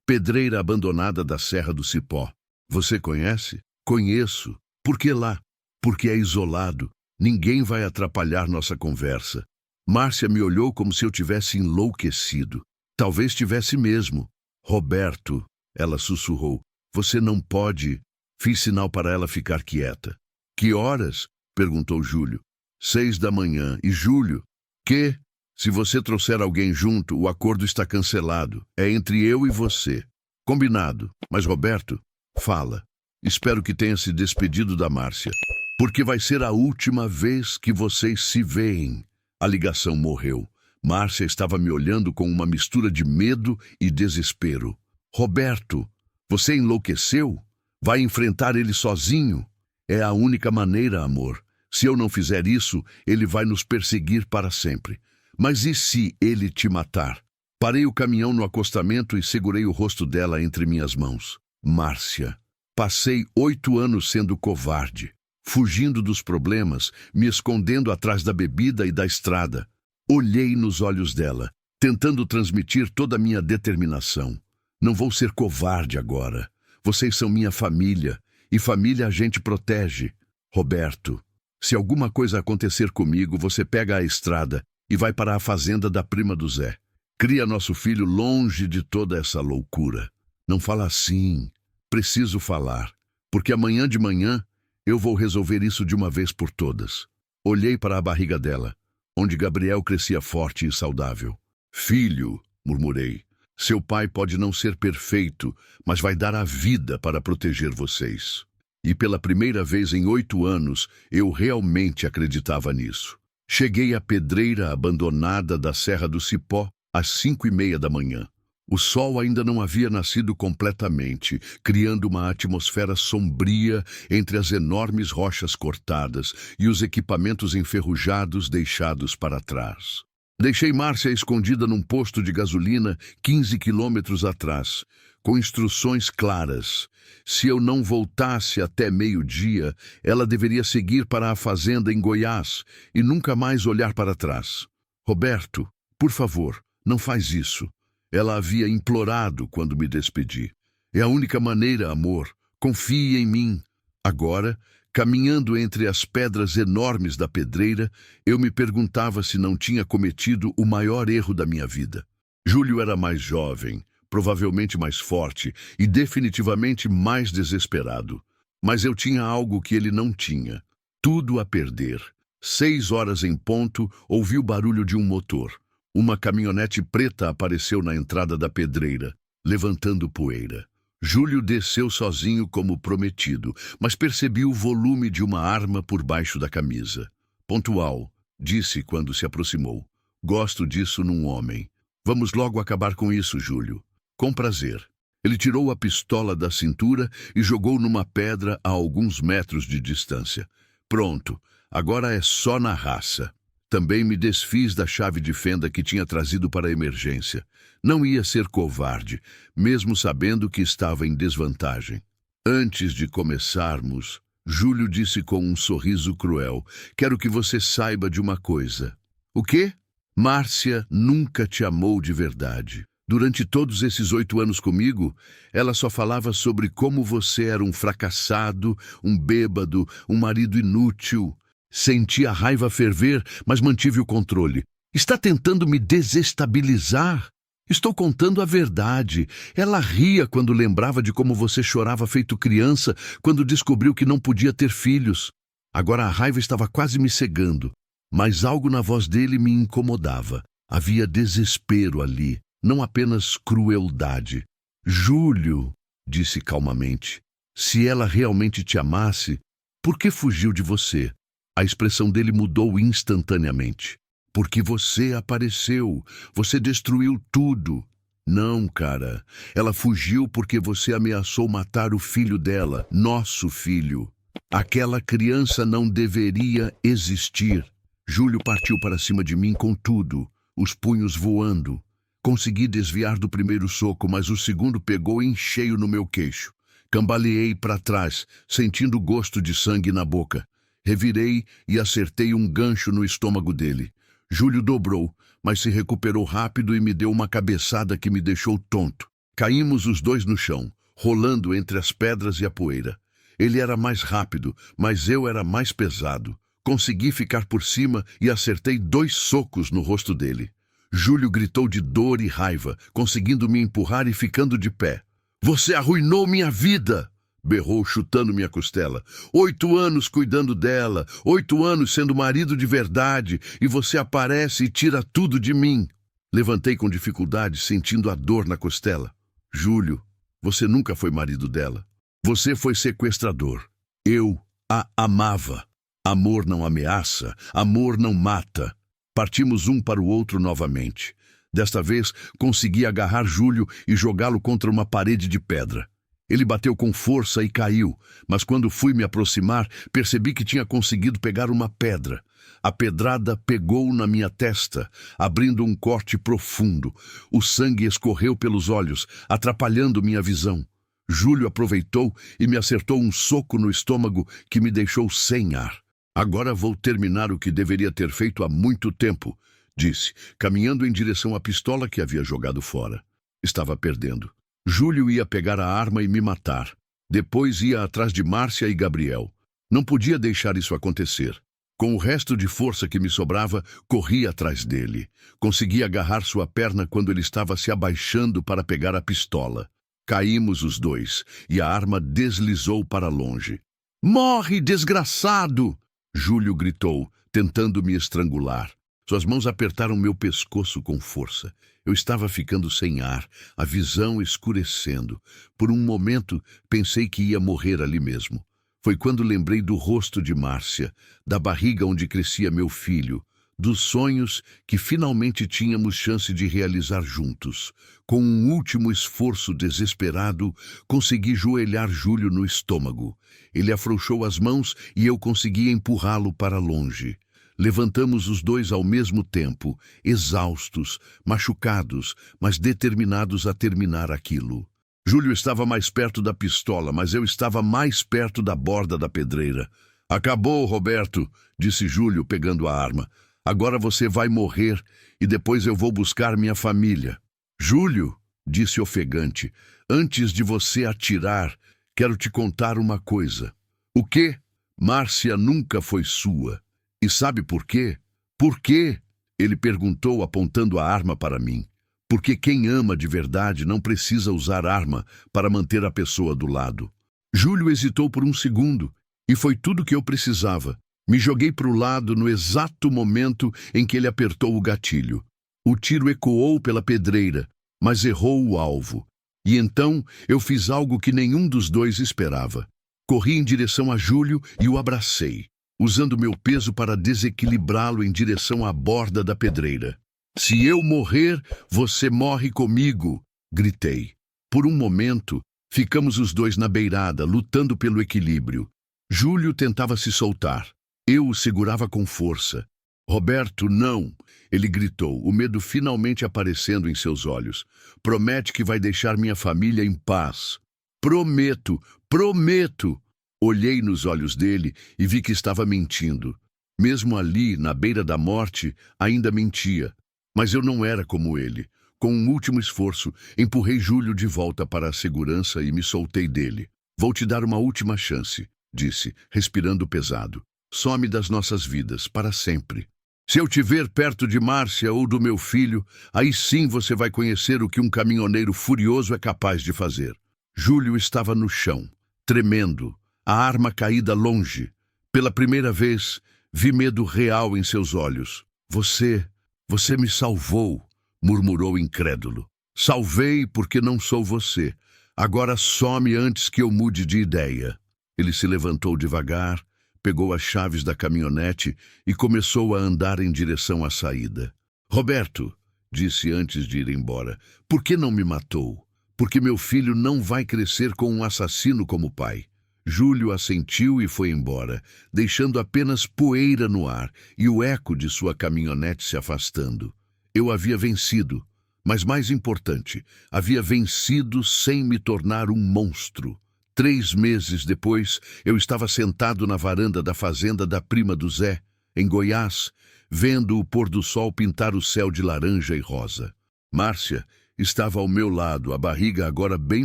Speaker 1: Pedreira abandonada da Serra do Cipó. Você conhece? Conheço. Por que lá? Porque é isolado. Ninguém vai atrapalhar nossa conversa. Márcia me olhou como se eu tivesse enlouquecido. Talvez tivesse mesmo. Roberto, ela sussurrou. Você não pode. Fiz sinal para ela ficar quieta. Que horas? Perguntou Júlio. 6 da manhã. E Júlio? Que? Se você trouxer alguém junto, o acordo está cancelado. É entre eu e você. Combinado. Mas Roberto, fala. Espero que tenha se despedido da Márcia. Porque vai ser a última vez que vocês se veem. A ligação morreu. Márcia estava me olhando com uma mistura de medo e desespero. Roberto, você enlouqueceu? Vai enfrentar ele sozinho? É a única maneira, amor. Se eu não fizer isso, ele vai nos perseguir para sempre. Mas e se ele te matar? Parei o caminhão no acostamento e segurei o rosto dela entre minhas mãos. Márcia, passei 8 anos sendo covarde, fugindo dos problemas, me escondendo atrás da bebida e da estrada. Olhei nos olhos dela, tentando transmitir toda a minha determinação. Não vou ser covarde agora. Vocês são minha família, e família a gente protege. Roberto, se alguma coisa acontecer comigo, você pega a estrada e vai para a fazenda da prima do Zé. Cria nosso filho longe de toda essa loucura. Não fala assim. Preciso falar, porque amanhã de manhã eu vou resolver isso de uma vez por todas. Olhei para a barriga dela, onde Gabriel crescia forte e saudável. Filho, murmurei, seu pai pode não ser perfeito, mas vai dar a vida para proteger vocês. E pela primeira vez em 8 anos, eu realmente acreditava nisso. Cheguei à pedreira abandonada da Serra do Cipó às 5:30 da manhã. O sol ainda não havia nascido completamente, criando uma atmosfera sombria entre as enormes rochas cortadas e os equipamentos enferrujados deixados para trás. Deixei Márcia escondida num posto de gasolina 15 quilômetros atrás, com instruções claras. Se eu não voltasse até meio-dia, ela deveria seguir para a fazenda em Goiás e nunca mais olhar para trás. Roberto, por favor, não faz isso. Ela havia implorado quando me despedi. É a única maneira, amor. Confie em mim. Agora, caminhando entre as pedras enormes da pedreira, eu me perguntava se não tinha cometido o maior erro da minha vida. Júlio era mais jovem, provavelmente mais forte e definitivamente mais desesperado. Mas eu tinha algo que ele não tinha. Tudo a perder. 6 horas em ponto, ouvi o barulho de um motor. Uma caminhonete preta apareceu na entrada da pedreira, levantando poeira. Júlio desceu sozinho como prometido, mas percebi o volume de uma arma por baixo da camisa. Pontual, disse quando se aproximou. Gosto disso num homem. Vamos logo acabar com isso, Júlio. Com prazer. Ele tirou a pistola da cintura e jogou numa pedra a alguns metros de distância. Pronto, agora é só na raça. Também me desfiz da chave de fenda que tinha trazido para a emergência. Não ia ser covarde, mesmo sabendo que estava em desvantagem. Antes de começarmos, Júlio disse com um sorriso cruel, quero que você saiba de uma coisa. O quê? Márcia nunca te amou de verdade. Durante todos esses 8 anos comigo, ela só falava sobre como você era um fracassado, um bêbado, um marido inútil. Senti a raiva ferver, mas mantive o controle. Está tentando me desestabilizar? Estou contando a verdade. Ela ria quando lembrava de como você chorava feito criança quando descobriu que não podia ter filhos. Agora a raiva estava quase me cegando, mas algo na voz dele me incomodava. Havia desespero ali, não apenas crueldade. Júlio, disse calmamente, se ela realmente te amasse, por que fugiu de você? A expressão dele mudou instantaneamente. Porque você apareceu, você destruiu tudo. Não, cara, ela fugiu porque você ameaçou matar o filho dela, nosso filho. Aquela criança não deveria existir. Júlio partiu para cima de mim com tudo, os punhos voando. Consegui desviar do primeiro soco, mas o segundo pegou em cheio no meu queixo. Cambaleei para trás, sentindo gosto de sangue na boca. Revirei e acertei um gancho no estômago dele. Júlio dobrou, mas se recuperou rápido e me deu uma cabeçada que me deixou tonto. Caímos os dois no chão, rolando entre as pedras e a poeira. Ele era mais rápido, mas eu era mais pesado. Consegui ficar por cima e acertei 2 socos no rosto dele. Júlio gritou de dor e raiva, conseguindo me empurrar e ficando de pé. "Você arruinou minha vida!" berrou, chutando minha costela. 8 anos cuidando dela, 8 anos sendo marido de verdade, e você aparece e tira tudo de mim. Levantei com dificuldade, sentindo a dor na costela. "Júlio, você nunca foi marido dela. Você foi sequestrador. Eu a amava. Amor não ameaça, amor não mata." Partimos um para o outro novamente. Desta vez, consegui agarrar Júlio e jogá-lo contra uma parede de pedra. Ele bateu com força e caiu, mas quando fui me aproximar, percebi que tinha conseguido pegar uma pedra. A pedrada pegou na minha testa, abrindo um corte profundo. O sangue escorreu pelos olhos, atrapalhando minha visão. Júlio aproveitou e me acertou um soco no estômago que me deixou sem ar. "Agora vou terminar o que deveria ter feito há muito tempo", disse, caminhando em direção à pistola que havia jogado fora. Estava perdendo. Júlio ia pegar a arma e me matar. Depois ia atrás de Márcia e Gabriel. Não podia deixar isso acontecer. Com o resto de força que me sobrava, corri atrás dele. Consegui agarrar sua perna quando ele estava se abaixando para pegar a pistola. Caímos os dois, e a arma deslizou para longe. "Morre, desgraçado!" Júlio gritou, tentando me estrangular. Suas mãos apertaram meu pescoço com força. Eu estava ficando sem ar, a visão escurecendo. Por um momento, pensei que ia morrer ali mesmo. Foi quando lembrei do rosto de Márcia, da barriga onde crescia meu filho, dos sonhos que finalmente tínhamos chance de realizar juntos. Com um último esforço desesperado, consegui joelhar Júlio no estômago. Ele afrouxou as mãos e eu consegui empurrá-lo para longe. Levantamos os dois ao mesmo tempo, exaustos, machucados, mas determinados a terminar aquilo. Júlio estava mais perto da pistola, mas eu estava mais perto da borda da pedreira. "Acabou, Roberto", disse Júlio, pegando a arma. "Agora você vai morrer e depois eu vou buscar minha família." "Júlio", disse ofegante, "antes de você atirar, quero te contar uma coisa." "O quê?" "Márcia nunca foi sua. E sabe por quê?" "Por quê?" ele perguntou, apontando a arma para mim. "Porque quem ama de verdade não precisa usar arma para manter a pessoa do lado." Júlio hesitou por um segundo, e foi tudo que eu precisava. Me joguei para o lado no exato momento em que ele apertou o gatilho. O tiro ecoou pela pedreira, mas errou o alvo. E então eu fiz algo que nenhum dos dois esperava. Corri em direção a Júlio e o abracei, usando meu peso para desequilibrá-lo em direção à borda da pedreira. "Se eu morrer, você morre comigo", gritei. Por um momento, ficamos os dois na beirada, lutando pelo equilíbrio. Júlio tentava se soltar. Eu o segurava com força. "Roberto, não!" ele gritou, o medo finalmente aparecendo em seus olhos. "Promete que vai deixar minha família em paz." "Prometo, prometo!" Olhei nos olhos dele e vi que estava mentindo. Mesmo ali, na beira da morte, ainda mentia. Mas eu não era como ele. Com um último esforço, empurrei Júlio de volta para a segurança e me soltei dele. "Vou te dar uma última chance", disse, respirando pesado. "Some das nossas vidas, para sempre. Se eu te ver perto de Márcia ou do meu filho, aí sim você vai conhecer o que um caminhoneiro furioso é capaz de fazer." Júlio estava no chão, tremendo, a arma caída longe. Pela primeira vez, vi medo real em seus olhos. Você me salvou", murmurou incrédulo. "Salvei porque não sou você. Agora some antes que eu mude de ideia." Ele se levantou devagar, pegou as chaves da caminhonete e começou a andar em direção à saída. "Roberto", disse antes de ir embora, "por que não me matou? Porque meu filho não vai crescer com um assassino como pai." Júlio assentiu e foi embora, deixando apenas poeira no ar e o eco de sua caminhonete se afastando. Eu havia vencido, mas mais importante, havia vencido sem me tornar um monstro. 3 meses depois, eu estava sentado na varanda da fazenda da prima do Zé. em Goiás, vendo o pôr do sol pintar o céu de laranja e rosa. Márcia estava ao meu lado, a barriga agora bem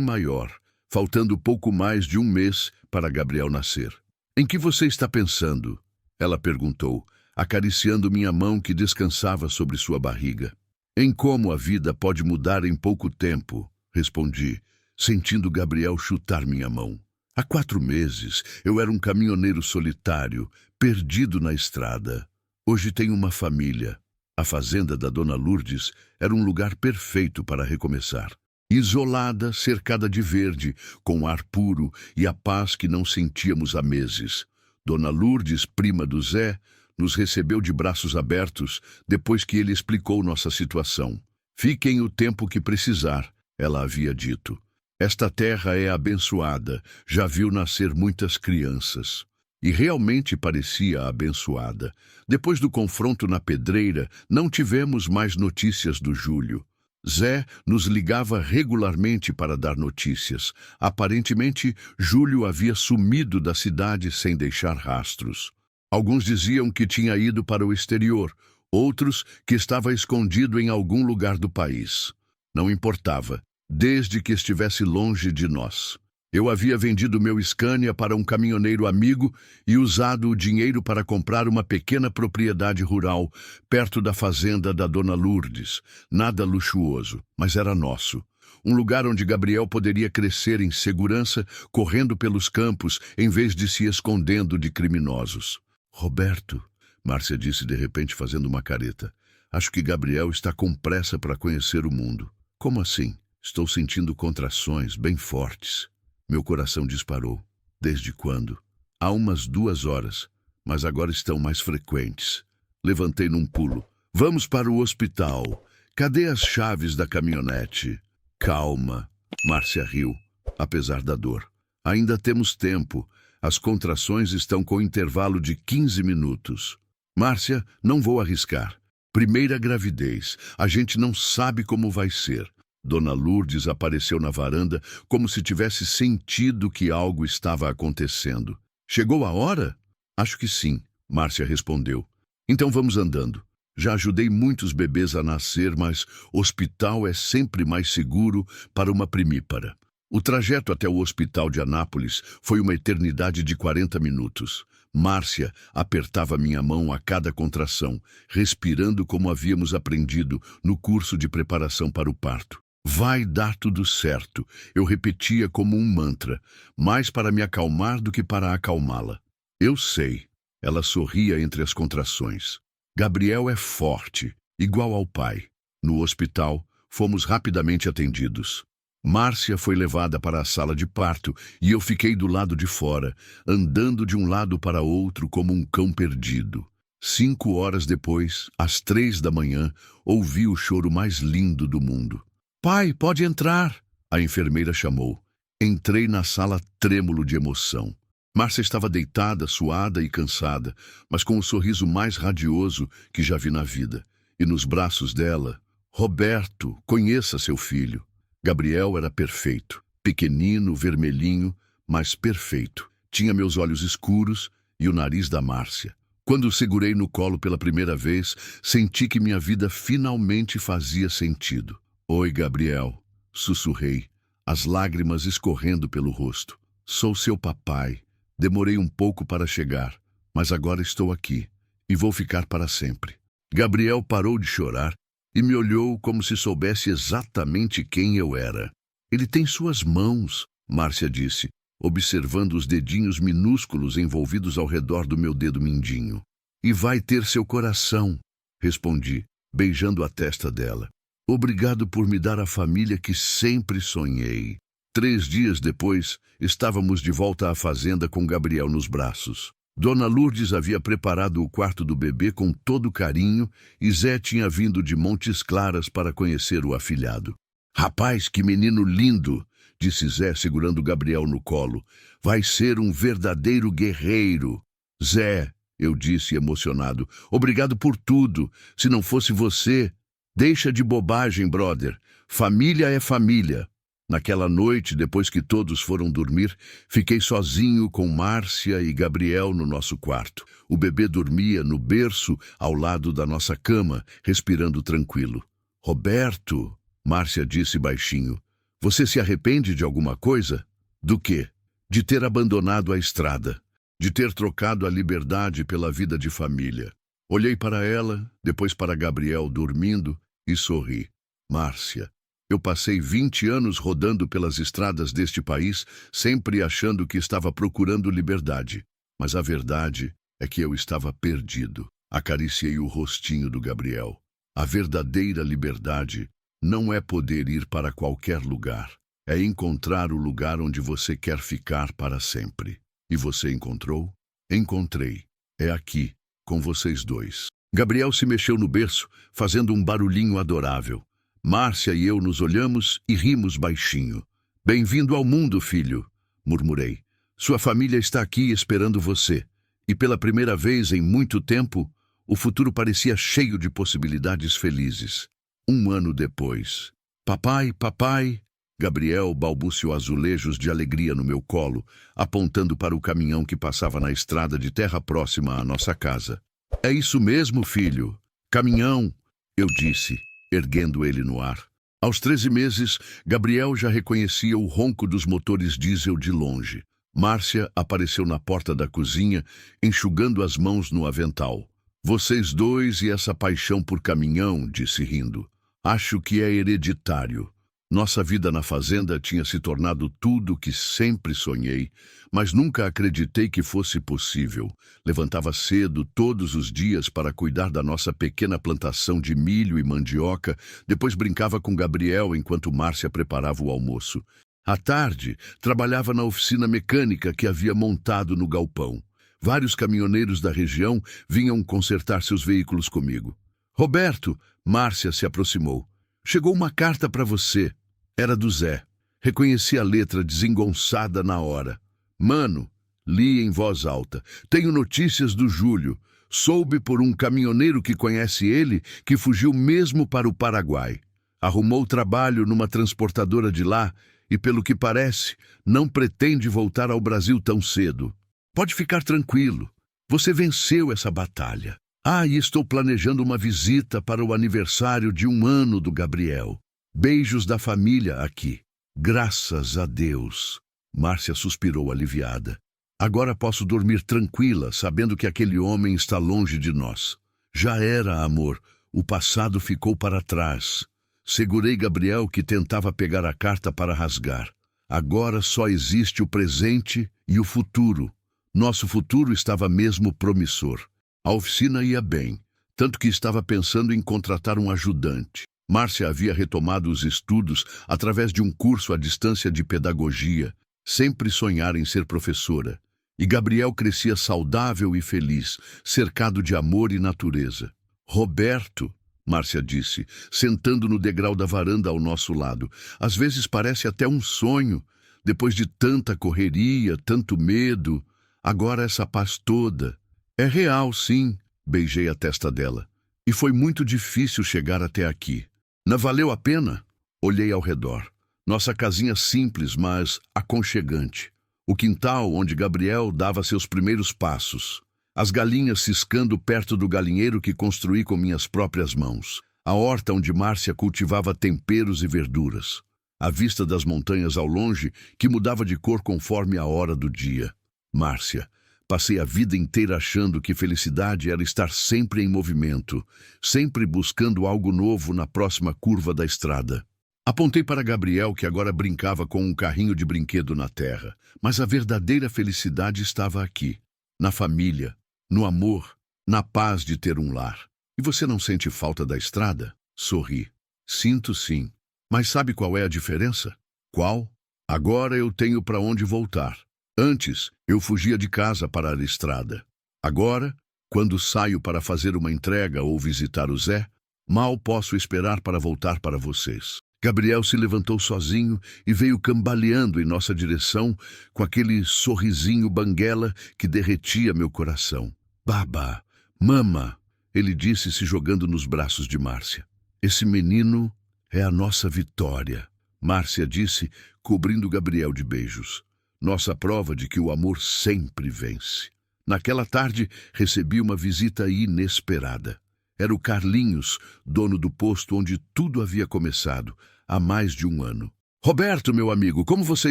Speaker 1: maior, faltando pouco mais de um mês para Gabriel nascer. Em que você está pensando? Ela perguntou, acariciando minha mão que descansava sobre sua barriga. Em como a vida pode mudar em pouco tempo, respondi, sentindo Gabriel chutar minha mão. Há 4 meses eu era um caminhoneiro solitário, perdido na estrada. Hoje tenho uma família. A fazenda da Dona Lourdes era um lugar perfeito para recomeçar. Isolada, cercada de verde, com ar puro e a paz que não sentíamos há meses. Dona Lourdes, prima do Zé, nos recebeu de braços abertos depois que ele explicou nossa situação. Fiquem o tempo que precisar, ela havia dito. Esta terra é abençoada, já viu nascer muitas crianças. E realmente parecia abençoada. Depois do confronto na pedreira, não tivemos mais notícias do Júlio. Zé nos ligava regularmente para dar notícias. Aparentemente, Júlio havia sumido da cidade sem deixar rastros. Alguns diziam que tinha ido para o exterior, outros que estava escondido em algum lugar do país. Não importava, desde que estivesse longe de nós. Eu havia vendido meu Scania para um caminhoneiro amigo e usado o dinheiro para comprar uma pequena propriedade rural perto da fazenda da Dona Lourdes. Nada luxuoso, mas era nosso. Um lugar onde Gabriel poderia crescer em segurança, correndo pelos campos, em vez de se escondendo de criminosos. Roberto, Márcia disse de repente fazendo uma careta. Acho que Gabriel está com pressa para conhecer o mundo. Como assim? Estou sentindo contrações bem fortes. Meu coração disparou. Desde quando? Há umas 2 horas, mas agora estão mais frequentes. Levantei num pulo. Vamos para o hospital. Cadê as chaves da caminhonete? Calma. Márcia riu, apesar da dor. Ainda temos tempo. As contrações estão com intervalo de 15 minutos. Márcia, não vou arriscar. Primeira gravidez. A gente não sabe como vai ser. Dona Lourdes apareceu na varanda como se tivesse sentido que algo estava acontecendo. Chegou a hora? Acho que sim, Márcia respondeu. Então vamos andando. Já ajudei muitos bebês a nascer, mas hospital é sempre mais seguro para uma primípara. O trajeto até o hospital de Anápolis foi uma eternidade de 40 minutos. Márcia apertava minha mão a cada contração, respirando como havíamos aprendido no curso de preparação para o parto. Vai dar tudo certo, eu repetia como um mantra, mais para me acalmar do que para acalmá-la. Eu sei, ela sorria entre as contrações. Gabriel é forte, igual ao pai. No hospital, fomos rapidamente atendidos. Márcia foi levada para a sala de parto e eu fiquei do lado de fora, andando de um lado para outro como um cão perdido. 5 horas depois, às 3 da manhã, ouvi o choro mais lindo do mundo. Pai, pode entrar, a enfermeira chamou. Entrei na sala trêmulo de emoção. Márcia estava deitada, suada e cansada, mas com o sorriso mais radioso que já vi na vida. E nos braços dela, Roberto, conheça seu filho. Gabriel era perfeito, pequenino, vermelhinho, mas perfeito. Tinha meus olhos escuros e o nariz da Márcia. Quando o segurei no colo pela primeira vez, senti que minha vida finalmente fazia sentido. Oi, Gabriel, sussurrei, as lágrimas escorrendo pelo rosto. Sou seu papai. Demorei um pouco para chegar, mas agora estou aqui e vou ficar para sempre. Gabriel parou de chorar e me olhou como se soubesse exatamente quem eu era. Ele tem suas mãos, Márcia disse, observando os dedinhos minúsculos envolvidos ao redor do meu dedo mindinho. E vai ter seu coração, respondi, beijando a testa dela. Obrigado por me dar a família que sempre sonhei. 3 dias depois, estávamos de volta à fazenda com Gabriel nos braços. Dona Lourdes havia preparado o quarto do bebê com todo carinho e Zé tinha vindo de Montes Claras para conhecer o afilhado. Rapaz, que menino lindo, disse Zé segurando Gabriel no colo. Vai ser um verdadeiro guerreiro. Zé, eu disse emocionado, obrigado por tudo. Se não fosse você... Deixa de bobagem, brother. Família é família. Naquela noite, depois que todos foram dormir, fiquei sozinho com Márcia e Gabriel no nosso quarto. O bebê dormia no berço ao lado da nossa cama, respirando tranquilo. Roberto, Márcia disse baixinho, você se arrepende de alguma coisa? Do quê? De ter abandonado a estrada, de ter trocado a liberdade pela vida de família. Olhei para ela, depois para Gabriel dormindo e sorri. Márcia, eu passei 20 anos rodando pelas estradas deste país, sempre achando que estava procurando liberdade. Mas a verdade é que eu estava perdido. Acariciei o rostinho do Gabriel. A verdadeira liberdade não é poder ir para qualquer lugar. É encontrar o lugar onde você quer ficar para sempre. E você encontrou? Encontrei. É aqui, com vocês dois. Gabriel se mexeu no berço, fazendo um barulhinho adorável. Márcia e eu nos olhamos e rimos baixinho. Bem-vindo ao mundo, filho, murmurei. Sua família está aqui esperando você. E pela primeira vez em muito tempo, o futuro parecia cheio de possibilidades felizes. 1 ano depois. Papai, papai... Gabriel balbuciou azulejos de alegria no meu colo, apontando para o caminhão que passava na estrada de terra próxima à nossa casa. É isso mesmo, filho. Caminhão, eu disse, erguendo ele no ar. Aos 13 meses, Gabriel já reconhecia o ronco dos motores diesel de longe. Márcia apareceu na porta da cozinha, enxugando as mãos no avental. Vocês dois e essa paixão por caminhão, disse rindo. Acho que é hereditário. Nossa vida na fazenda tinha se tornado tudo o que sempre sonhei, mas nunca acreditei que fosse possível. Levantava cedo todos os dias para cuidar da nossa pequena plantação de milho e mandioca, depois brincava com Gabriel enquanto Márcia preparava o almoço. À tarde, trabalhava na oficina mecânica que havia montado no galpão. Vários caminhoneiros da região vinham consertar seus veículos comigo. Roberto, Márcia se aproximou. Chegou uma carta para você. Era do Zé. Reconheci a letra desengonçada na hora. Mano, li em voz alta. Tenho notícias do Júlio. Soube por um caminhoneiro que conhece ele que fugiu mesmo para o Paraguai. Arrumou trabalho numa transportadora de lá e, pelo que parece, não pretende voltar ao Brasil tão cedo. Pode ficar tranquilo. Você venceu essa batalha. E estou planejando uma visita para o aniversário de 1 ano do Gabriel. Beijos da família aqui. Graças a Deus. Márcia suspirou aliviada. Agora posso dormir tranquila, sabendo que aquele homem está longe de nós. Já era, amor. O passado ficou para trás. Segurei Gabriel, que tentava pegar a carta para rasgar. Agora só existe o presente e o futuro. Nosso futuro estava mesmo promissor. A oficina ia bem, tanto que estava pensando em contratar um ajudante. Márcia havia retomado os estudos através de um curso à distância de pedagogia, sempre sonhar em ser professora. E Gabriel crescia saudável e feliz, cercado de amor e natureza. Roberto, Márcia disse, sentando no degrau da varanda ao nosso lado, às vezes parece até um sonho, depois de tanta correria, tanto medo, agora essa paz toda. É real, sim, beijei a testa dela. E foi muito difícil chegar até aqui. Não valeu a pena? Olhei ao redor. Nossa casinha simples, mas aconchegante. O quintal onde Gabriel dava seus primeiros passos. As galinhas ciscando perto do galinheiro que construí com minhas próprias mãos. A horta onde Márcia cultivava temperos e verduras. A vista das montanhas ao longe, que mudava de cor conforme a hora do dia. Márcia, passei a vida inteira achando que felicidade era estar sempre em movimento, sempre buscando algo novo na próxima curva da estrada. Apontei para Gabriel, que agora brincava com um carrinho de brinquedo na terra. Mas a verdadeira felicidade estava aqui, na família, no amor, na paz de ter um lar. E você não sente falta da estrada? Sorri. Sinto sim. Mas sabe qual é a diferença? Qual? Agora eu tenho para onde voltar. Antes, eu fugia de casa para a estrada. Agora, quando saio para fazer uma entrega ou visitar o Zé, mal posso esperar para voltar para vocês. Gabriel se levantou sozinho e veio cambaleando em nossa direção com aquele sorrisinho banguela que derretia meu coração. Baba, mama, ele disse se jogando nos braços de Márcia. Esse menino é a nossa vitória. Márcia disse, cobrindo Gabriel de beijos. Nossa prova de que o amor sempre vence. Naquela tarde, recebi uma visita inesperada. Era o Carlinhos, dono do posto onde tudo havia começado, há mais de um ano. Roberto, meu amigo, como você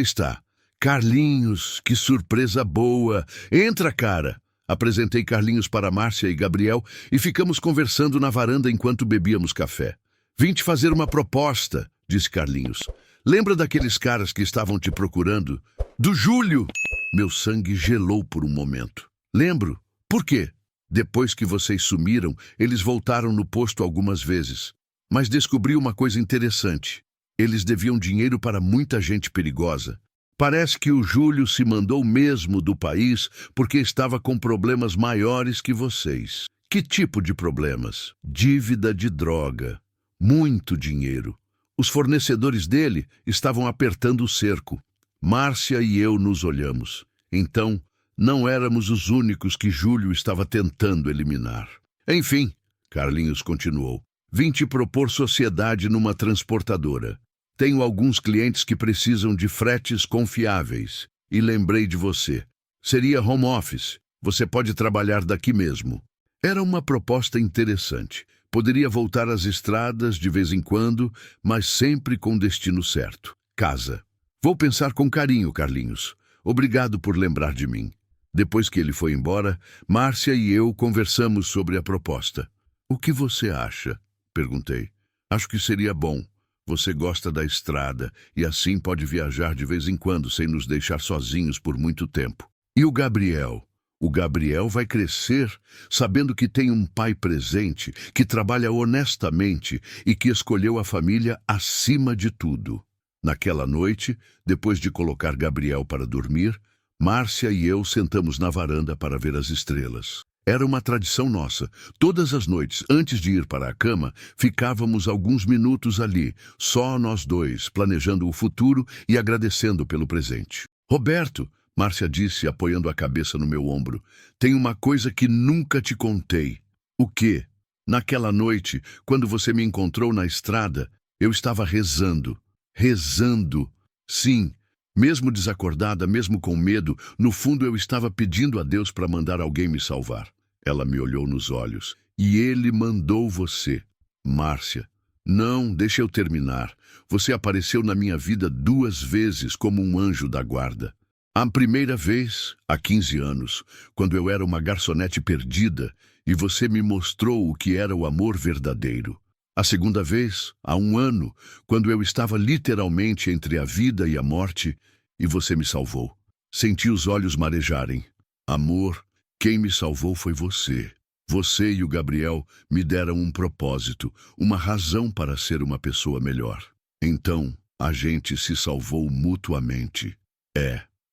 Speaker 1: está? Carlinhos, que surpresa boa! Entra, cara! Apresentei Carlinhos para Márcia e Gabriel e ficamos conversando na varanda enquanto bebíamos café. Vim te fazer uma proposta, disse Carlinhos. Lembra daqueles caras que estavam te procurando? Do Júlio! Meu sangue gelou por um momento. Lembro. Por quê? Depois que vocês sumiram, eles voltaram no posto algumas vezes. Mas descobri uma coisa interessante. Eles deviam dinheiro para muita gente perigosa. Parece que o Júlio se mandou mesmo do país porque estava com problemas maiores que vocês. Que tipo de problemas? Dívida de droga. Muito dinheiro. Os fornecedores dele estavam apertando o cerco. Márcia e eu nos olhamos. Então, não éramos os únicos que Júlio estava tentando eliminar. Enfim, Carlinhos continuou, vim te propor sociedade numa transportadora. Tenho alguns clientes que precisam de fretes confiáveis e lembrei de você. Seria home office. Você pode trabalhar daqui mesmo. Era uma proposta interessante. Poderia voltar às estradas de vez em quando, mas sempre com destino certo. Casa. Vou pensar com carinho, Carlinhos. Obrigado por lembrar de mim. Depois que ele foi embora, Márcia e eu conversamos sobre a proposta. O que você acha? Perguntei. Acho que seria bom. Você gosta da estrada e assim pode viajar de vez em quando sem nos deixar sozinhos por muito tempo. E o Gabriel? O Gabriel vai crescer sabendo que tem um pai presente, que trabalha honestamente e que escolheu a família acima de tudo. Naquela noite, depois de colocar Gabriel para dormir, Márcia e eu sentamos na varanda para ver as estrelas. Era uma tradição nossa. Todas as noites, antes de ir para a cama, ficávamos alguns minutos ali, só nós dois, planejando o futuro e agradecendo pelo presente. Roberto, Márcia disse, apoiando a cabeça no meu ombro, tem uma coisa que nunca te contei. O quê? Naquela noite, quando você me encontrou na estrada, eu estava rezando. Rezando. Sim. Mesmo desacordada, mesmo com medo, no fundo eu estava pedindo a Deus para mandar alguém me salvar. Ela me olhou nos olhos. E ele mandou você. Márcia. Não, deixa eu terminar. Você apareceu na minha vida 2 vezes como um anjo da guarda. A primeira vez, há 15 anos, quando eu era uma garçonete perdida, e você me mostrou o que era o amor verdadeiro. A segunda vez, há 1 ano, quando eu estava literalmente entre a vida e a morte, e você me salvou. Senti os olhos marejarem. Amor, quem me salvou foi você. Você e o Gabriel me deram um propósito, uma razão para ser uma pessoa melhor. Então, a gente se salvou mutuamente.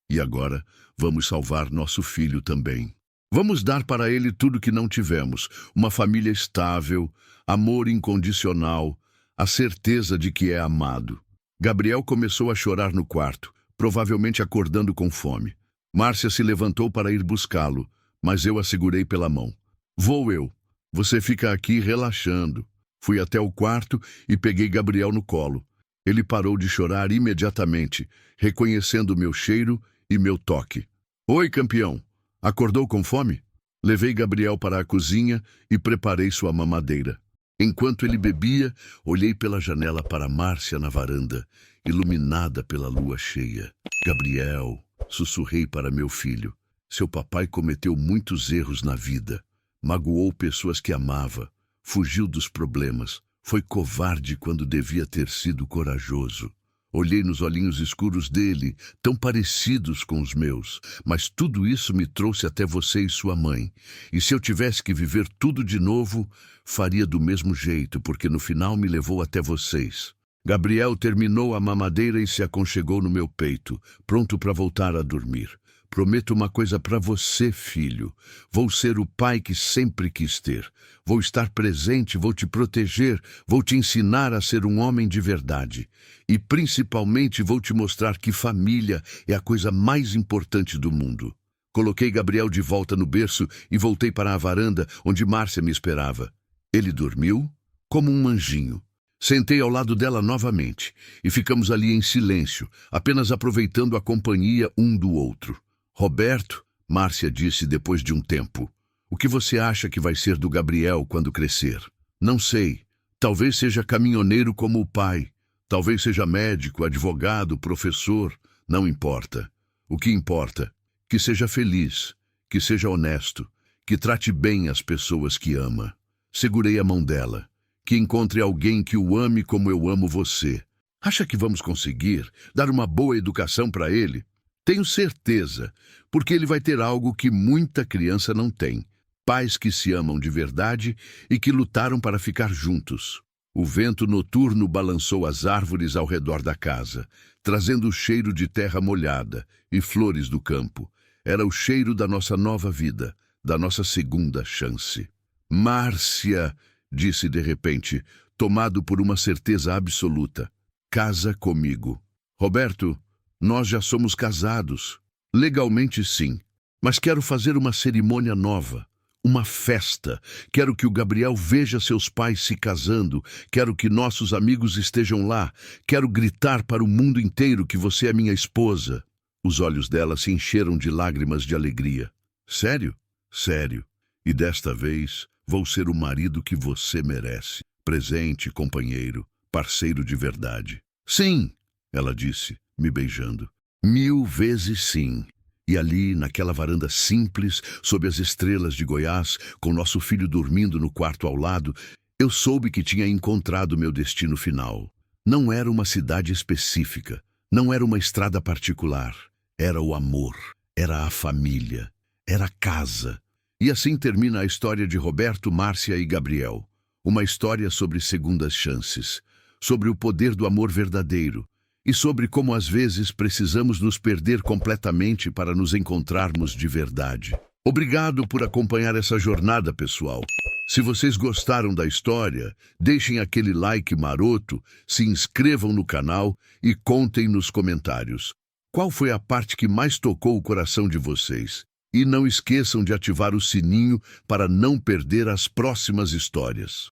Speaker 1: E agora, vamos salvar nosso filho também. Vamos dar para ele tudo que não tivemos, uma família estável, amor incondicional, a certeza de que é amado. Gabriel começou a chorar no quarto, provavelmente acordando com fome. Márcia se levantou para ir buscá-lo, mas eu a segurei pela mão. Vou eu. Você fica aqui relaxando. Fui até o quarto e peguei Gabriel no colo. Ele parou de chorar imediatamente, reconhecendo meu cheiro e meu toque. Oi, campeão. Acordou com fome? Levei Gabriel para a cozinha e preparei sua mamadeira. Enquanto ele bebia, olhei pela janela para Márcia na varanda, iluminada pela lua cheia. Gabriel, sussurrei para meu filho. Seu papai cometeu muitos erros na vida. Magoou pessoas que amava. Fugiu dos problemas. Foi covarde quando devia ter sido corajoso. Olhei nos olhinhos escuros dele, tão parecidos com os meus, mas tudo isso me trouxe até você e sua mãe. E se eu tivesse que viver tudo de novo, faria do mesmo jeito, porque no final me levou até vocês. Gabriel terminou a mamadeira e se aconchegou no meu peito, pronto para voltar a dormir. Prometo uma coisa para você, filho. Vou ser o pai que sempre quis ter. Vou estar presente, vou te proteger, vou te ensinar a ser um homem de verdade. E principalmente vou te mostrar que família é a coisa mais importante do mundo. Coloquei Gabriel de volta no berço e voltei para a varanda onde Márcia me esperava. Ele dormiu como um anjinho. Sentei ao lado dela novamente e ficamos ali em silêncio, apenas aproveitando a companhia um do outro. Roberto, Márcia disse depois de um tempo, o que você acha que vai ser do Gabriel quando crescer? Não sei. Talvez seja caminhoneiro como o pai. Talvez seja médico, advogado, professor. Não importa. O que importa? Que seja feliz, que seja honesto, que trate bem as pessoas que ama. Segurei a mão dela. Que encontre alguém que o ame como eu amo você. Acha que vamos conseguir dar uma boa educação para ele? Tenho certeza, porque ele vai ter algo que muita criança não tem. Pais que se amam de verdade e que lutaram para ficar juntos. O vento noturno balançou as árvores ao redor da casa, trazendo o cheiro de terra molhada e flores do campo. Era o cheiro da nossa nova vida, da nossa segunda chance. Márcia, disse de repente, tomado por uma certeza absoluta. Casa comigo. Roberto, nós já somos casados. Legalmente sim, mas quero fazer uma cerimônia nova. Uma festa. Quero que o Gabriel veja seus pais se casando. Quero que nossos amigos estejam lá. Quero gritar para o mundo inteiro que você é minha esposa. Os olhos dela se encheram de lágrimas de alegria. Sério? Sério. E desta vez vou ser o marido que você merece. Presente, companheiro, parceiro de verdade. Sim, ela disse, me beijando. 1000 vezes sim. E ali, naquela varanda simples, sob as estrelas de Goiás, com nosso filho dormindo no quarto ao lado, eu soube que tinha encontrado meu destino final. Não era uma cidade específica, não era uma estrada particular. Era o amor, era a família, era a casa. E assim termina a história de Roberto, Márcia e Gabriel. Uma história sobre segundas chances, sobre o poder do amor verdadeiro, e sobre como às vezes precisamos nos perder completamente para nos encontrarmos de verdade. Obrigado por acompanhar essa jornada, pessoal. Se vocês gostaram da história, deixem aquele like maroto, se inscrevam no canal e contem nos comentários. Qual foi a parte que mais tocou o coração de vocês? E não esqueçam de ativar o sininho para não perder as próximas histórias.